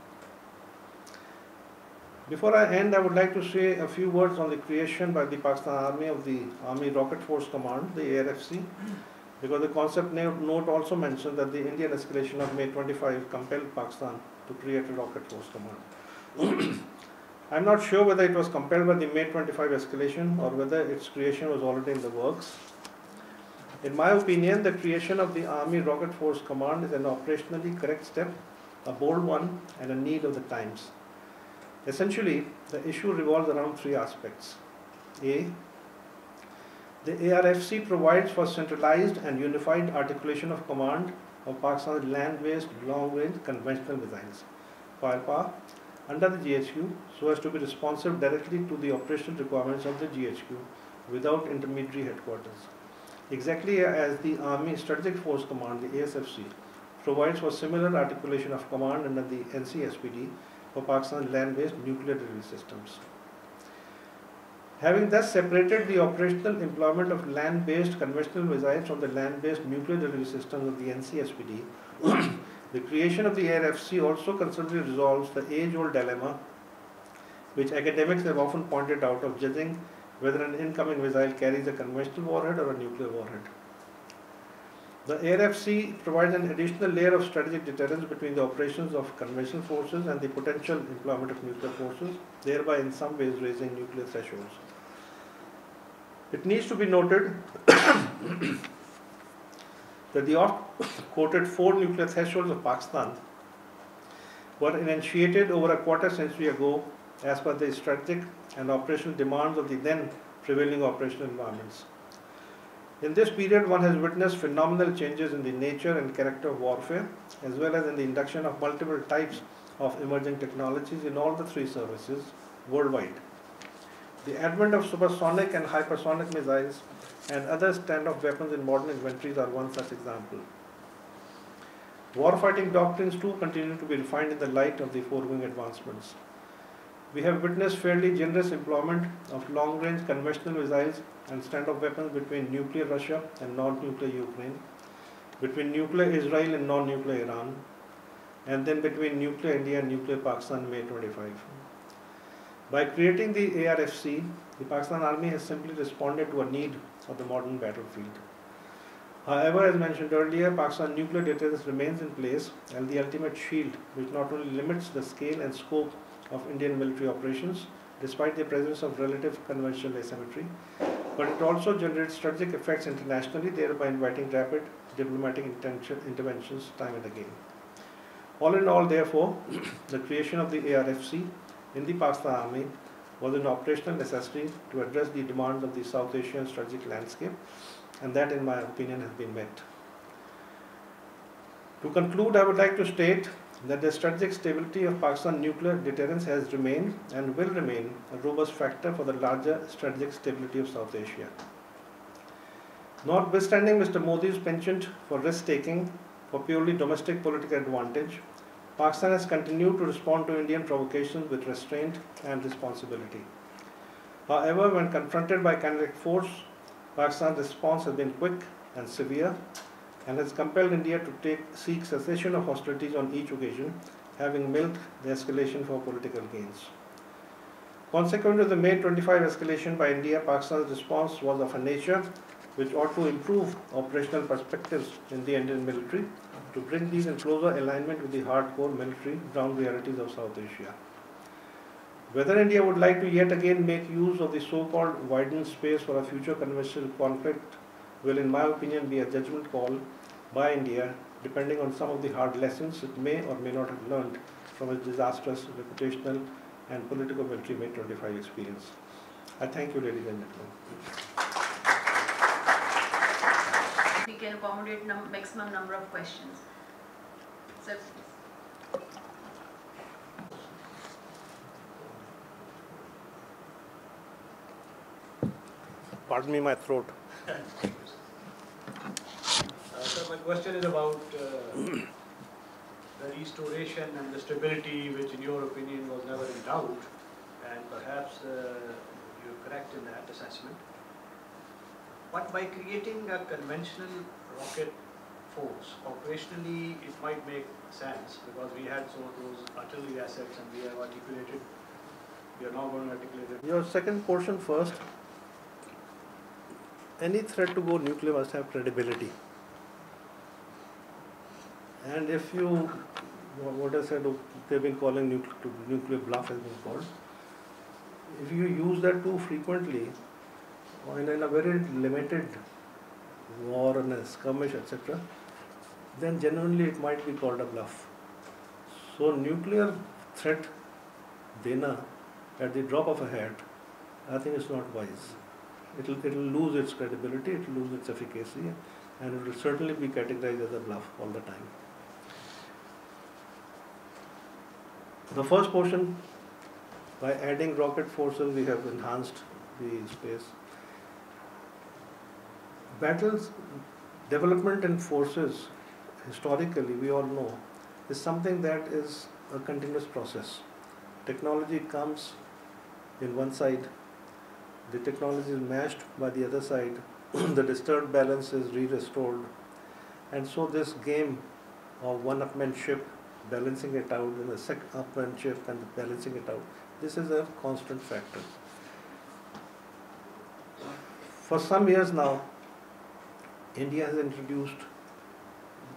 Before I end, I would like to say a few words on the creation by the Pakistan Army of the Army Rocket Force Command, the ARFC, because the concept note also mentioned that the Indian escalation of May 25 compelled Pakistan to create a Rocket Force Command. I am not sure whether it was compelled by the May 25 escalation or whether its creation was already in the works. In my opinion, the creation of the Army Rocket Force Command is an operationally correct step, a bold one, and a need of the times. Essentially, the issue revolves around 3 aspects. A. The ARFC provides for centralized and unified articulation of command of Pakistan's land-based long-range conventional missiles, firepower, under the GHQ, so as to be responsive directly to the operational requirements of the GHQ without intermediary headquarters. Exactly as the Army Strategic Force Command, the ASFC, provides for similar articulation of command under the NCSPD for Pakistan's land-based nuclear delivery systems. Having thus separated the operational employment of land-based conventional missiles from the land-based nuclear delivery systems of the NCSPD, the creation of the ARFC also considerably resolves the age-old dilemma which academics have often pointed out of judging whether an incoming missile carries a conventional warhead or a nuclear warhead. The ARFC provides an additional layer of strategic deterrence between the operations of conventional forces and the potential employment of nuclear forces, thereby in some ways raising nuclear thresholds. It needs to be noted that the oft-quoted 4 nuclear thresholds of Pakistan were initiated over a quarter century ago as per the strategic and operational demands of the then prevailing operational environments. In this period, one has witnessed phenomenal changes in the nature and character of warfare, as well as in the induction of multiple types of emerging technologies in all the 3 services worldwide. The advent of supersonic and hypersonic missiles and other stand-off weapons in modern inventories are one such example. Warfighting doctrines too continue to be refined in the light of the foregoing advancements. We have witnessed fairly generous employment of long-range conventional missiles and stand-off weapons between nuclear Russia and non-nuclear Ukraine, between nuclear Israel and non-nuclear Iran, and then between nuclear India and nuclear Pakistan May 25. By creating the ARFC, the Pakistan Army has simply responded to a need of the modern battlefield. However, as mentioned earlier, Pakistan's nuclear deterrence remains in place, and the ultimate shield, which not only limits the scale and scope of Indian military operations, despite the presence of relative conventional asymmetry, but it also generates strategic effects internationally, thereby inviting rapid diplomatic interventions time and again. All in all, therefore, the creation of the ARFC in the Pakistan Army was an operational necessity to address the demands of the South Asian strategic landscape, and that, in my opinion, has been met. To conclude, I would like to state that the strategic stability of Pakistan's nuclear deterrence has remained and will remain a robust factor for the larger strategic stability of South Asia. Notwithstanding Mr. Modi's penchant for risk-taking for purely domestic political advantage, Pakistan has continued to respond to Indian provocations with restraint and responsibility. However, when confronted by kinetic force, Pakistan's response has been quick and severe and has compelled India to seek cessation of hostilities on each occasion, having milked the escalation for political gains. Consequent to the May 25 escalation by India, Pakistan's response was of a nature which ought to improve operational perspectives in the Indian military to bring these in closer alignment with the hardcore military ground realities of South Asia. Whether India would like to yet again make use of the so-called widened space for a future conventional conflict will, in my opinion, be a judgment call by India, depending on some of the hard lessons it may or may not have learned from its disastrous reputational and political military May 25 experience. I thank you, ladies and gentlemen. We can accommodate maximum number of questions. Sir, Pardon me, my throat. So my question is about the restoration and the stability, which in your opinion was never in doubt, and perhaps you're correct in that assessment. But by creating a conventional rocket force, operationally it might make sense, because we had those artillery assets and we have articulated, we are now going to articulate it. Your second portion first. Any threat to go nuclear must have credibility. And if you, what I said, they've been calling nuclear bluff has been called. If you use that too frequently, or in a very limited war and a skirmish, etc., then genuinely it might be called a bluff. So nuclear threat dena at the drop of a hat, I think it's not wise. It'll lose its credibility, it'll lose its efficacy, and it will certainly be categorized as a bluff all the time. The first portion, by adding rocket forces, we have enhanced the space. Battles, development in forces, historically, we all know, is something that is a continuous process. Technology comes in one side, the technology is matched by the other side, the disturbed balance is restored, and so this game of one-upmanship, balancing it out, and the second-upmanship and balancing it out, this is a constant factor. For some years now, India has introduced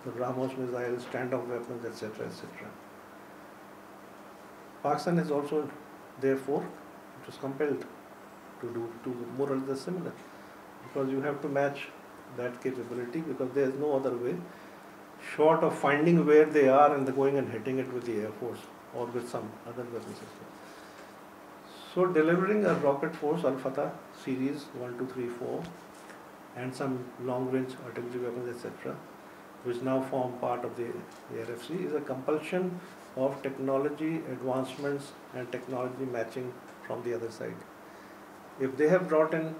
the Ramos missiles, standoff weapons, etc., etc. Pakistan is also, therefore, it was compelled to do more or less similar, because you have to match that capability, because there is no other way short of finding where they are and going and hitting it with the Air Force or with some other weapon system. So delivering a rocket force, Al-Fatah series 1, 2, 3, 4, and some long-range artillery weapons, etc., which now form part of the RFC, is a compulsion of technology advancements and technology matching from the other side. If they have brought in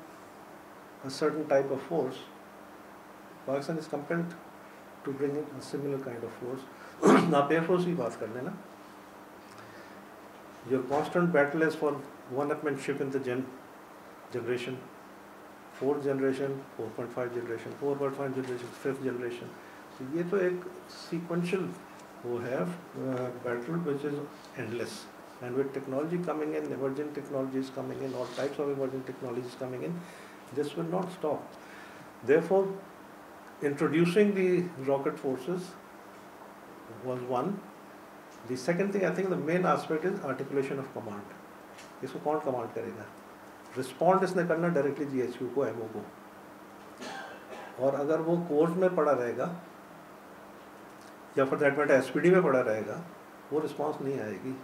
a certain type of force, Pakistan is compelled to bring in a similar kind of force. Now, Air Force की बात कर लेना. Your constant battle is for one-upmanship in the generation, 4th generation, 4.5 generation, 4.5 generation, 5th generation. So ये तो एक sequential वो है battle which is endless. And with technology coming in, emerging technologies coming in, all types of emerging technologies coming in, this will not stop. Therefore, introducing the rocket forces was one. The second thing, I think the main aspect is articulation of command. इसको कौन command करेगा? Respond इसने करना directly GHQ को, MO को. और अगर वो कोर्स में पड़ा रहेगा, या for that matter SPD में पड़ा रहेगा, वो response नहीं आएगी.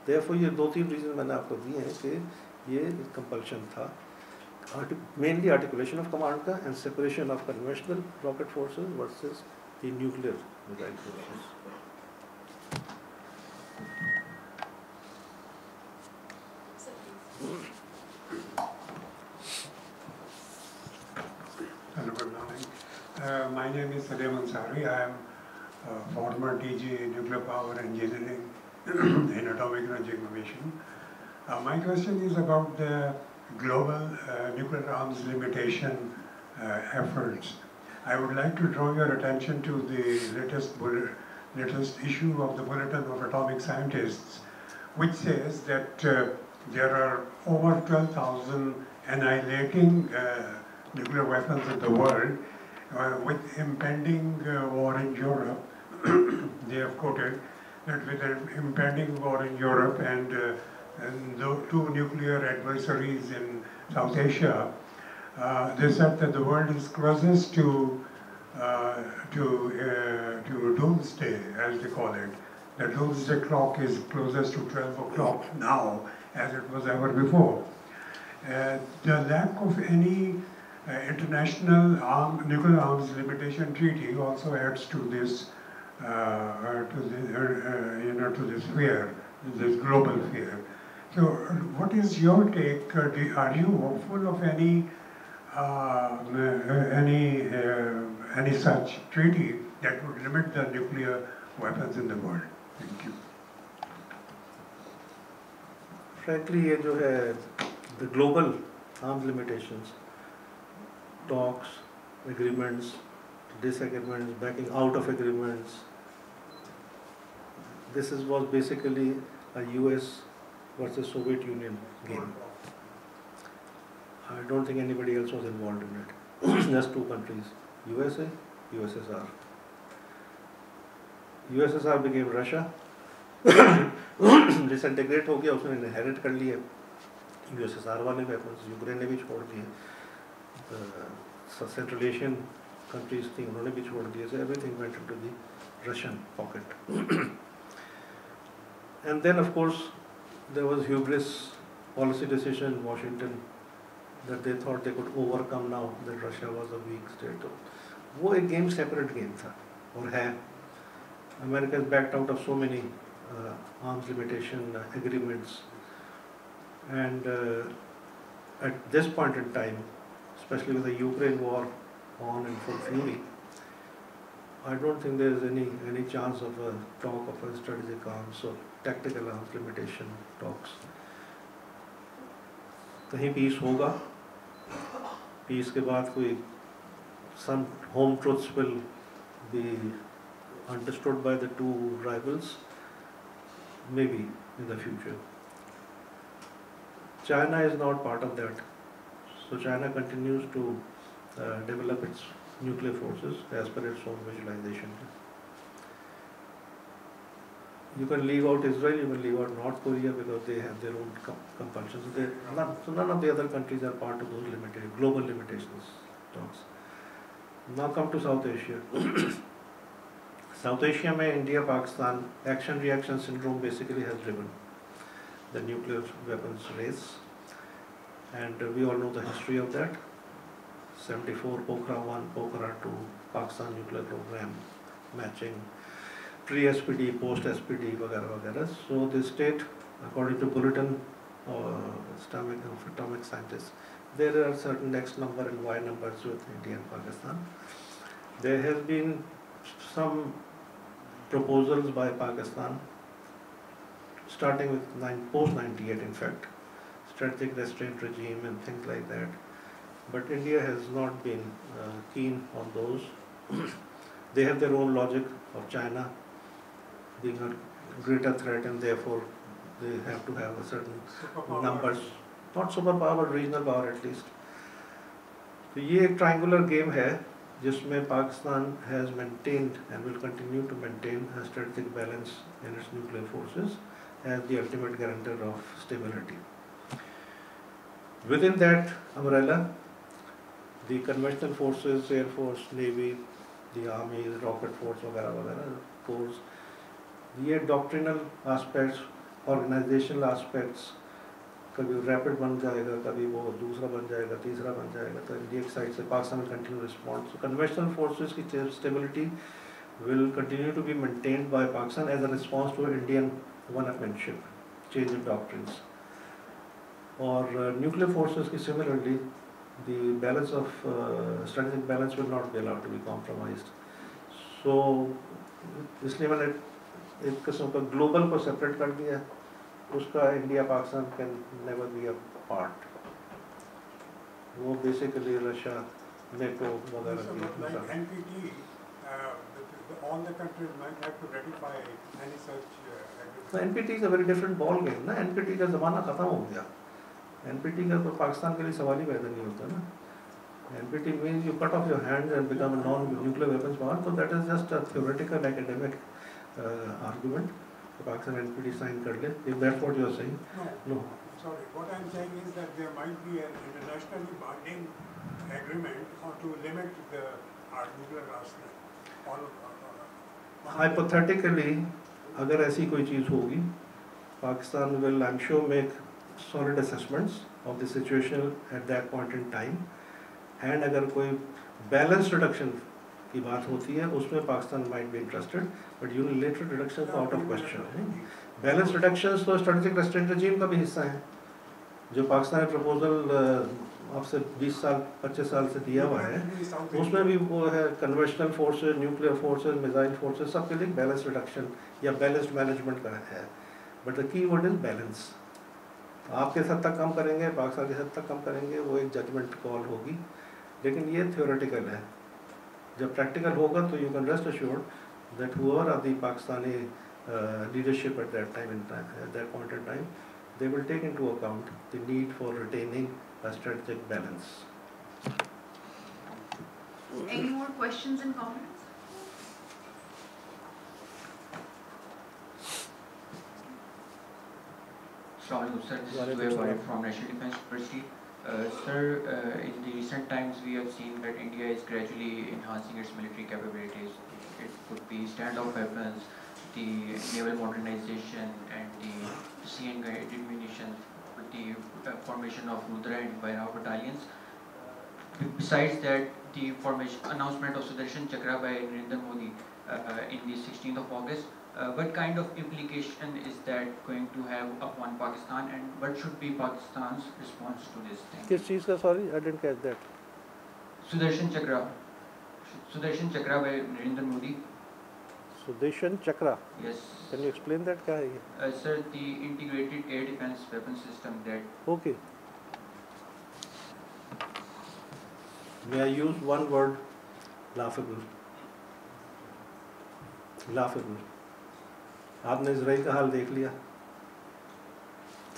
Therefore, ये 2-3 reasons मैंने आपको दिए हैं कि ये compulsion था. Mainly articulation of command का and separation of conventional rocket forces versus the nuclear missile forces. Hello, good morning. My name is Salim Ansari. I am former DG Nuclear Power Engineering in Atomic Energy Commission. My question is about the global nuclear arms limitation efforts. I would like to draw your attention to the latest issue of the Bulletin of Atomic Scientists, which says that there are over 12,000 annihilating nuclear weapons in the world, with impending war in Europe. They have quoted that with an impending war in Europe and the two nuclear adversaries in South Asia, they said that the world is closest to doomsday, as they call it. The doomsday clock is closest to 12 o'clock now, as it was ever before. The lack of any international nuclear arms limitation treaty also adds to this, to this fear, this global fear. So, what is your take? Are you hopeful of any any such treaty that would limit the nuclear weapons in the world. Thank you. Frankly, ये जो है the global arms limitations, talks, agreements, disagreements, backing out of agreements. This was basically a US versus Soviet Union game. I don't think anybody else was involved in it. Just two countries, USA, USSR. USSR became Russia. Disintegrate हो गया, उसने inherit कर लिए USSR वाले weapons, Ukraine ने भी छोड़ दिए, Central Asian countries थी उन्होंने भी छोड़ दिए, so everything went into the Russian pocket. And then of course there was hubris policy decision in Washington that they thought they could overcome now that Russia was a weak state. वो एक game separate game था और है. America has backed out of so many arms limitation agreements, and at this point in time, especially with the Ukraine war on in full fury, I don't think there is any chance of a talk of a strategic arms or tactical arms limitation talks. कहीं peace होगा, peace के बाद कोई some home truths will be understood by the two rivals, maybe in the future. China is not part of that, so China continues to develop its nuclear forces as per its own visualization. You can leave out Israel, you can leave out North Korea because they have their own compulsions. So none of the other countries are part of those global limitations talks. Now come to South Asia. South Asia में India Pakistan action reaction syndrome basically has driven the nuclear weapons race, and we all know the history of that. 74 Pokhara 1, Pokhara 2, Pakistan nuclear program, matching pre-SPD, post-SPD, वगैरह वगैरह. So the state, according to bulletin of atomic scientists, there are certain X number and Y numbers with India and Pakistan. There has been some proposals by Pakistan, starting with post-98 in fact, strategic restraint regime and things like that. But India has not been keen on those. They have their own logic of China being a greater threat, and therefore they have to have a certain numbers, not superpower but regional power at least. So ये एक triangular game है जिसमें Pakistan has maintained and will continue to maintain a strategic balance in its nuclear forces as the ultimate guarantor of stability. Within that umbrella, the conventional forces, Air Force, Navy, the Army, the Rocket Force, वगैरह वगैरह, force, ये doctrinal aspects, organizational aspects, कभी rapid बन जाएगा, कभी वो दूसरा बन जाएगा, तीसरा बन जाएगा, तो इंडिया की साइड से Pakistan will continue to respond. So conventional forces की stability will continue to be maintained by Pakistan as a response to Indian one-upmanship, change of doctrines. Or nuclear forces की similarly, the balance of strategic balance will not be allowed to be compromised. So इसलिए मैंने एक किस्म का global को separate कर दिया. उसका India Pakistan can never be a part. वो basically Russia, NATO वगैरह की. Like NPT, all the countries might have to ratify any such agreement. NPT is a very different ball game ना. NPT का ज़माना ख़त्म हो गया. NPT का तो पाकिस्तान के लिए सवाल ही पैदा नहीं होता ना. NPT means you cut off your hands and become a non-nuclear weapons power. So that is just a theoretical academic argument. Pakistan NPT sign कर ले. If that's what you are saying. No. Sorry, what I am saying is that there might be an internationally binding agreement to limit the nuclear arsenal. Hypothetically, अगर ऐसी कोई चीज़ होगी, Pakistan will, I'm sure, make solid assessments of the situation at that point in time. And अगर कोई balance reduction की बात होती है, उसमें Pakistan might be interested, but unilateral reduction is out of question. Balance reductions तो strategic restraint regime का भी हिस्सा है. जो पाकिस्तानी प्रपोजल आपसे 20 साल 25 साल से दिया हुआ है, उसमें भी वो है conventional forces, nuclear forces, missile forces, सबके लिए बैलेंस रिडक्शन या बैलेंस्ड मैनेजमेंट का है. But the key word is balance. आप किस हद तक कम करेंगे, पाकिस्तान किस हद तक कम करेंगे, वो एक जजमेंट कॉल होगी. लेकिन ये थ्योरेटिकल है. जब प्रैक्टिकल होगा तो you can rest assured that whoever are the Pakistani leadership at that time at that point in time, they will take into account the need for retaining a strategic balance. Any more questions and comments? Assalamualaikum sir, this is Kidwai from National Defence University. Sir, in the recent times we have seen that India is gradually enhancing its military capabilities. It could be standoff weapons, the naval modernization and the sea and guided munitions, with the formation of Rudra and Vairava battalions. Besides that, the formation announcement of Sudarshan Chakra by Narendra Modi in the 16th of August, what kind of implication is that going to have upon Pakistan, and what should be Pakistan's response to this thing? किस चीज़ का? Sorry, I didn't catch that. Sudarshan Chakra by Narendra Modi. Sudarshan Chakra. Yes. Can you explain that? क्या है ये? Sir, the integrated air defense weapon system that. Okay. May I use one word? Laughable. Laughable. आपने Israel का हाल देख लिया.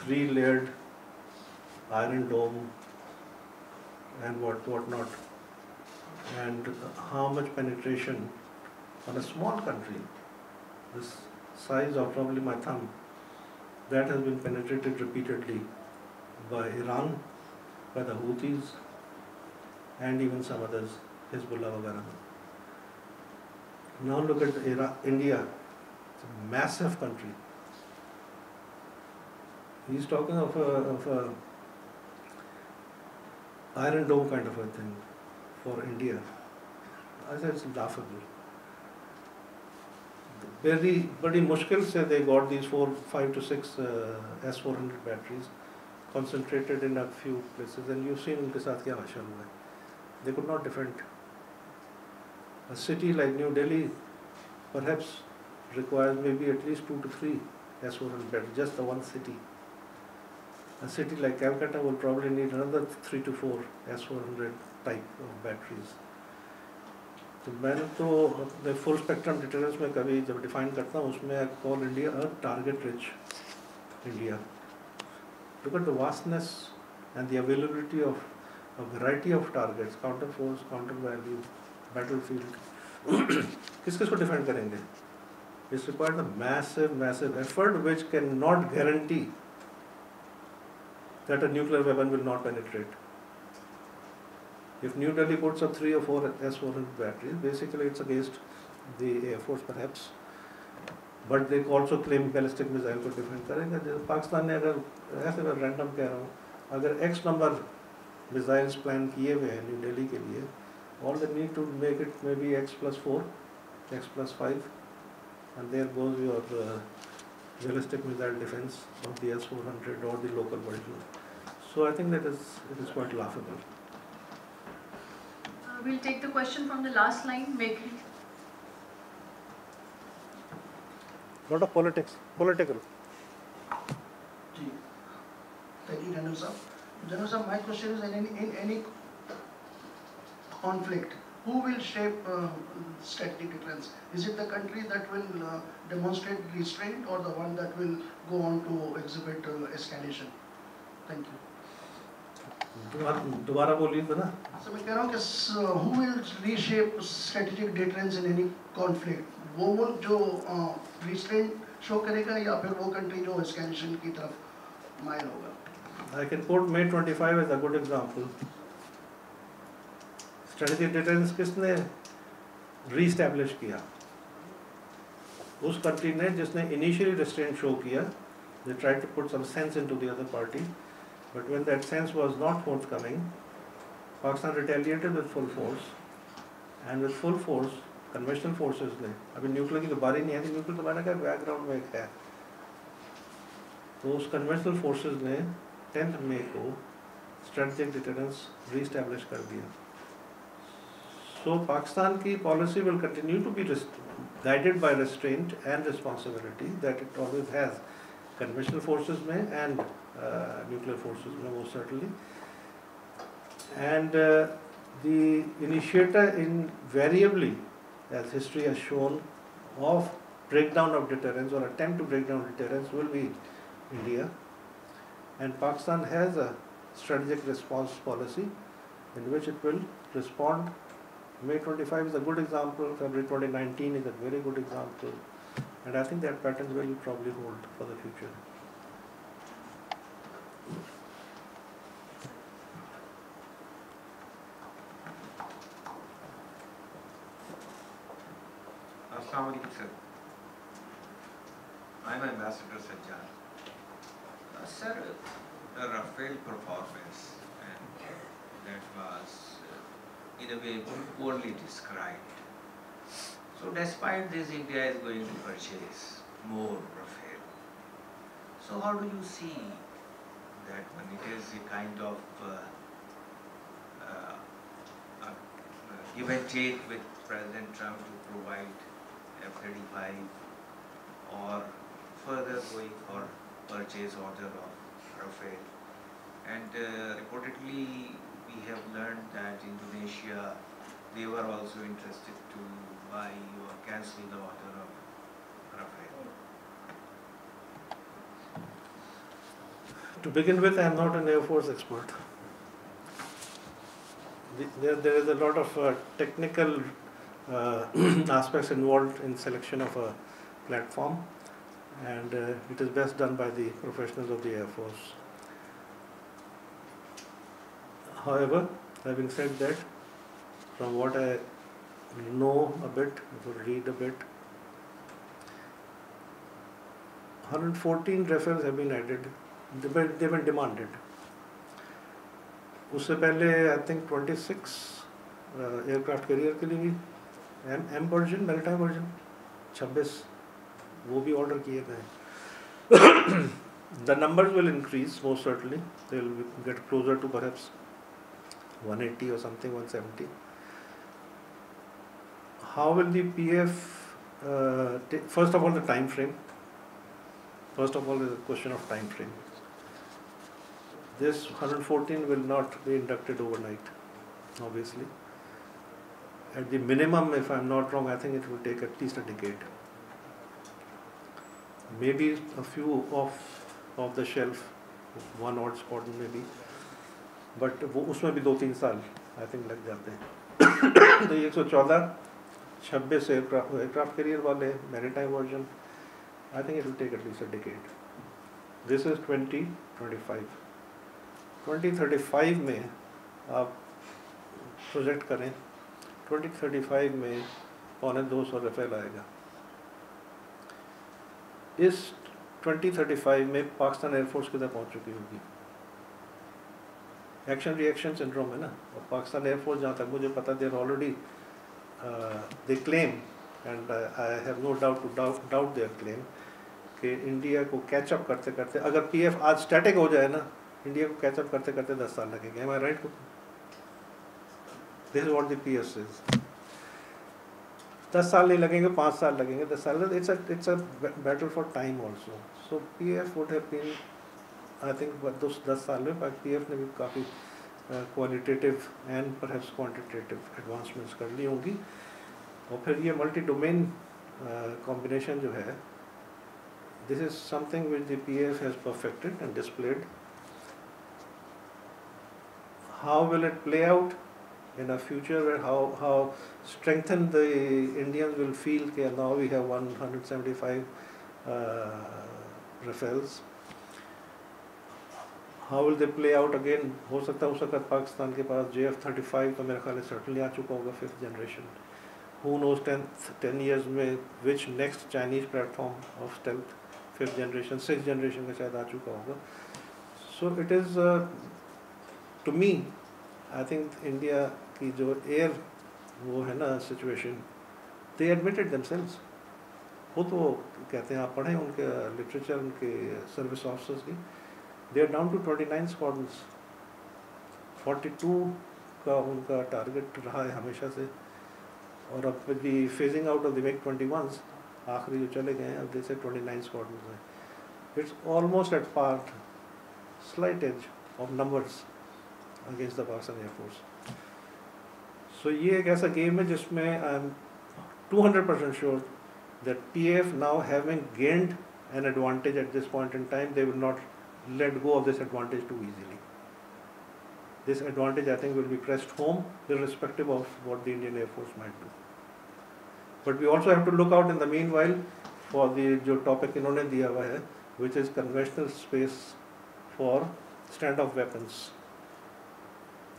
3-layered iron dome and what not, and how much penetration on a small country, this size of probably my thumb, that has been penetrated repeatedly by Iran, by the Houthis, and even some others, Hezbollah वगैरह. Now look at India. It's a massive country. He's talking of a iron dome kind of a thing for India. I said it's laughable. बड़ी मुश्किल से they got these 5 to 6 S-400 batteries concentrated in a few places, and you've seen उनके साथ क्या हासिल हुआ है. They could not defend. A city like New Delhi perhaps requires maybe at least 2 to 3 S-400 batteries, just the one city. A city like Calcutta will probably need another 3 to 4 S-400 type of batteries. तो मैंने तो अपने full spectrum details में कभी जब define करता हूँ उसमें I call India a target rich India. Look at the vastness and the availability of a variety of targets, counter force, counter value, battlefield. किस किस को डिफेंड करेंगे? It's required a massive effort which can not guarantee that a nuclear weapon will not penetrate. If New Delhi puts up 3 or 4 S-400 batteries, basically it's against the Air Force perhaps, but they also claim ballistic missile को defend करेंगे. पाकिस्तान ने अगर ऐसे मैं random कह रहा हूँ, अगर X number missiles plan किए हुए हैं न्यू दिल्ली के लिए, all they need to make it maybe X+4, X+5, and there goes your ballistic missile defense of the S-400 or the local version. So I think that it is quite laughable. We'll take the question from the last line. Make it. Lot of political. Thank you, General Sir. General Sir, my question is in any conflict, who will shape strategic deterrence? Is it the country that will demonstrate restraint, or the one that will go on to exhibit escalation? Thank you. दोबारा बोलिए तो ना. So मैं कह रहा हूँ कि who will reshape strategic deterrence in any conflict? वो मुल्क जो restraint show करेगा या फिर वो country जो escalation की तरफ माइल होगा? I can quote May 25 as a good example. Strategic deterrence किसने re-establish किया? उस country ने जिसने initially restraint show किया. They tried to put some sense into the other party. But when that sense was not forthcoming, Pakistan retaliated with full force, and with full force, conventional forces ने, अभी nuclear की तो बारी नहीं है, कि nuclear तो मैंने कहा बैकग्राउंड में है, तो उस conventional forces ने 10 मई को स्ट्रेटजिक डिटरेंस रीस्टैब्लिश कर दिया. So Pakistan की policy will continue to be guided by restraint and responsibility that it always has, conventional forces में and nuclear forces में most certainly. And the initiator invariably, as history has shown, of breakdown of deterrence or attempt to break down deterrence will be India. And Pakistan has a strategic response policy in which it will respond. May 25 is a good example, February 2019 is a very good example, and I think that pattern will probably hold for the future. Assalamu alaikum, sir. I'm Ambassador Sajjan. Sir, the Rafale performance, and that was in a way poorly described. So despite this, India is going to purchase more Rafale. So how do you see that when it is a kind of give and take with President Trump to provide F-35 or further going for purchase order of Rafale? And reportedly we have learned that Indonesia, they were also interested to buy or cancel the order of Rafale. To begin with, I am not an Air Force expert. There is a lot of technical aspects involved in selection of a platform, and it is best done by the professionals of the Air Force. However, having said that, from what I know a bit, read a bit, 114 Rafales have been added. They've been demanded. उससे पहले I think 26 aircraft carrier के लिए भी M version, maritime version 26 वो भी order किए गए. The numbers will increase most certainly. They will get closer to perhaps 180 or something, 170. How will the PF first of all, the time frame. First of all, is a question of time frame. This 114 will not be inducted overnight, obviously. At the minimum, if I'm not wrong, I think it will take at least a decade. Maybe a few off the shelf, one odd spot maybe, but उसमें भी 2-3 साल I think लग जाते हैं. तो 114, 26 aircraft carrier वाले maritime version, I think it will take at least a decade. This is 2025. 2035 में आप प्रोजेक्ट करें, 2035 में 250 Rafale आएगा. इस 2035 में पाकिस्तान एयरफोर्स किधर पहुंच चुकी होगी? एक्शन रिएक्शन सिंड्रोम है ना, और पाकिस्तान एयरफोर्स जहाँ तक मुझे पता, there already they claim, and I have no doubt their claim, कि इंडिया को कैचअप करते करते, अगर पीएफ आज स्टैटिक हो जाए ना, इंडिया को कैचअप करते करते 10 साल लगेंगे. Am I right? This is what the PS is. 10 साल नहीं लगेंगे, 5 साल लगेंगे, 10 साल. It's a battle for time also. So PF would have been, I think 10 साल में पीएफ ने भी काफ़ी qualitative and perhaps quantitative advancements कर ली होंगी. और फिर ये मल्टी डोमेन कॉम्बिनेशन जो है, this is something which the PF has perfected and displayed. How will it play out in a future where how strengthened the Indians will feel that now we have 175 Rafales? How will they play out again? हो सकता है उस वक्त पाकिस्तान के पास JF-35 तो मेरे ख्याल में certainly आ चुका होगा, 5th generation. Who knows 10 years में which next Chinese platform of stealth 5th generation, 6th generation का शायद आ चुका होगा. So it is to me, I think India की जो air वो है ना situation, they admitted themselves. वो तो कहते हैं, आप पढ़ें उनके literature, उनके service officers की, They are down to 29 squadrons. 42 का उनका टारगेट रहा है हमेशा से, और अब the phasing out of the MiG-21s आखिरी जो चले गए हैं, अब जैसे 29 squadrons हैं. It's almost at par, slight edge of numbers against the Pakistan Air Force. So ये एक ऐसा गेम है जिसमें I am 200% sure that PAF now having gained an advantage at this point in time, they will not let go of this advantage too easily. This advantage, I think, will be pressed home irrespective of what the Indian Air Force might do. But we also have to look out in the meanwhile for the जो topic इन्होंने दिया हुआ है, which is conventional space for standoff weapons.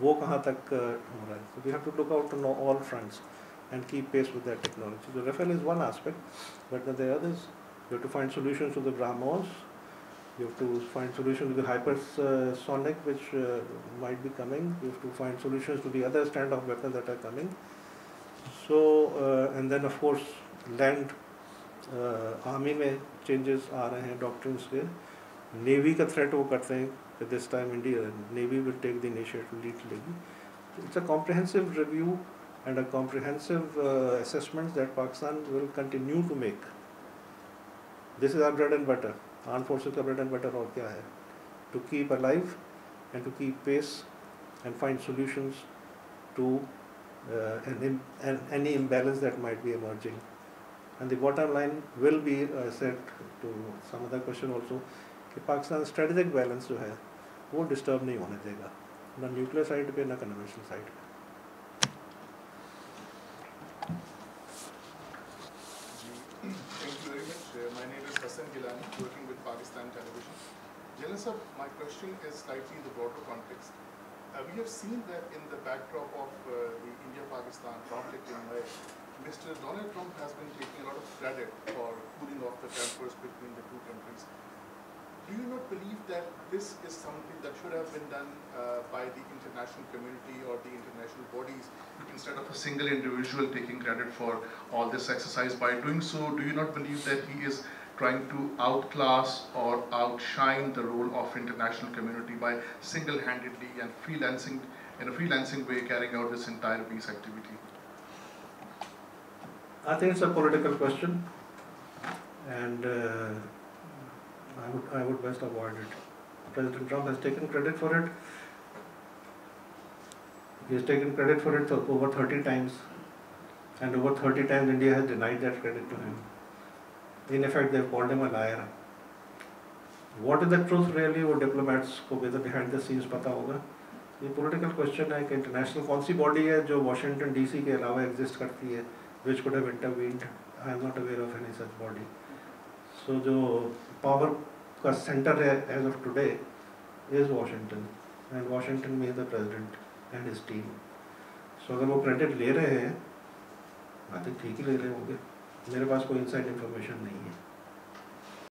वो कहाँ तक हो रहा है? So we have to look out on all fronts and keep pace with that technology. The Rafale is one aspect, but then the others, you have to find solutions to the BrahMos. You have to find solutions to the hypersonic, which might be coming. You have to find solutions to the other standoff weapons that are coming. So, and then of course, land army में changes आ रहे हैं doctrines के. Navy का threat वो करते हैं कि this time India, Navy will take the initiative lead लेगी. It's a comprehensive review and a comprehensive assessment that Pakistan will continue to make. This is our bread and butter. Armed forces का bread and butter और क्या है? To keep alive and to keep pace and find solutions to any imbalance that might be emerging. And the bottom line will be, said to some other question also, कि Pakistan strategic balance जो है वो disturb नहीं होने देगा, ना nuclear side पे ना conventional side पे. Working with Pakistan television. General sir, my question is slightly in the broader context. We have seen that in the backdrop of the India-Pakistan conflict in May, Mr. Donald Trump has been taking a lot of credit for cooling off the tempers between the two countries. Do you not believe that this is something that should have been done by the international community or the international bodies instead of a single individual taking credit for all this exercise? By doing so, do you not believe that he is trying to outclass or outshine the role of international community by single-handedly and freelancing in a freelancing way carrying out this entire peace activity? I think it's a political question, and I would best avoid it. President Trump has taken credit for it. He has taken credit for it over 30 times, and over 30 times India has denied that credit to him. In effect, they have called him a liar. What is the truth really? वो diplomats को behind the scenes पता होगा. ये political question है कि international कौन सी body है जो Washington DC के अलावा exist करती है, which could have intervened. I am not aware of any such body. So जो power का center है as of today is Washington, and Washington means the president and his team. So अगर वो credit ले रहे हैं, I think ठीक ही ले रहे होंगे. मेरे पास कोई inside information नहीं है.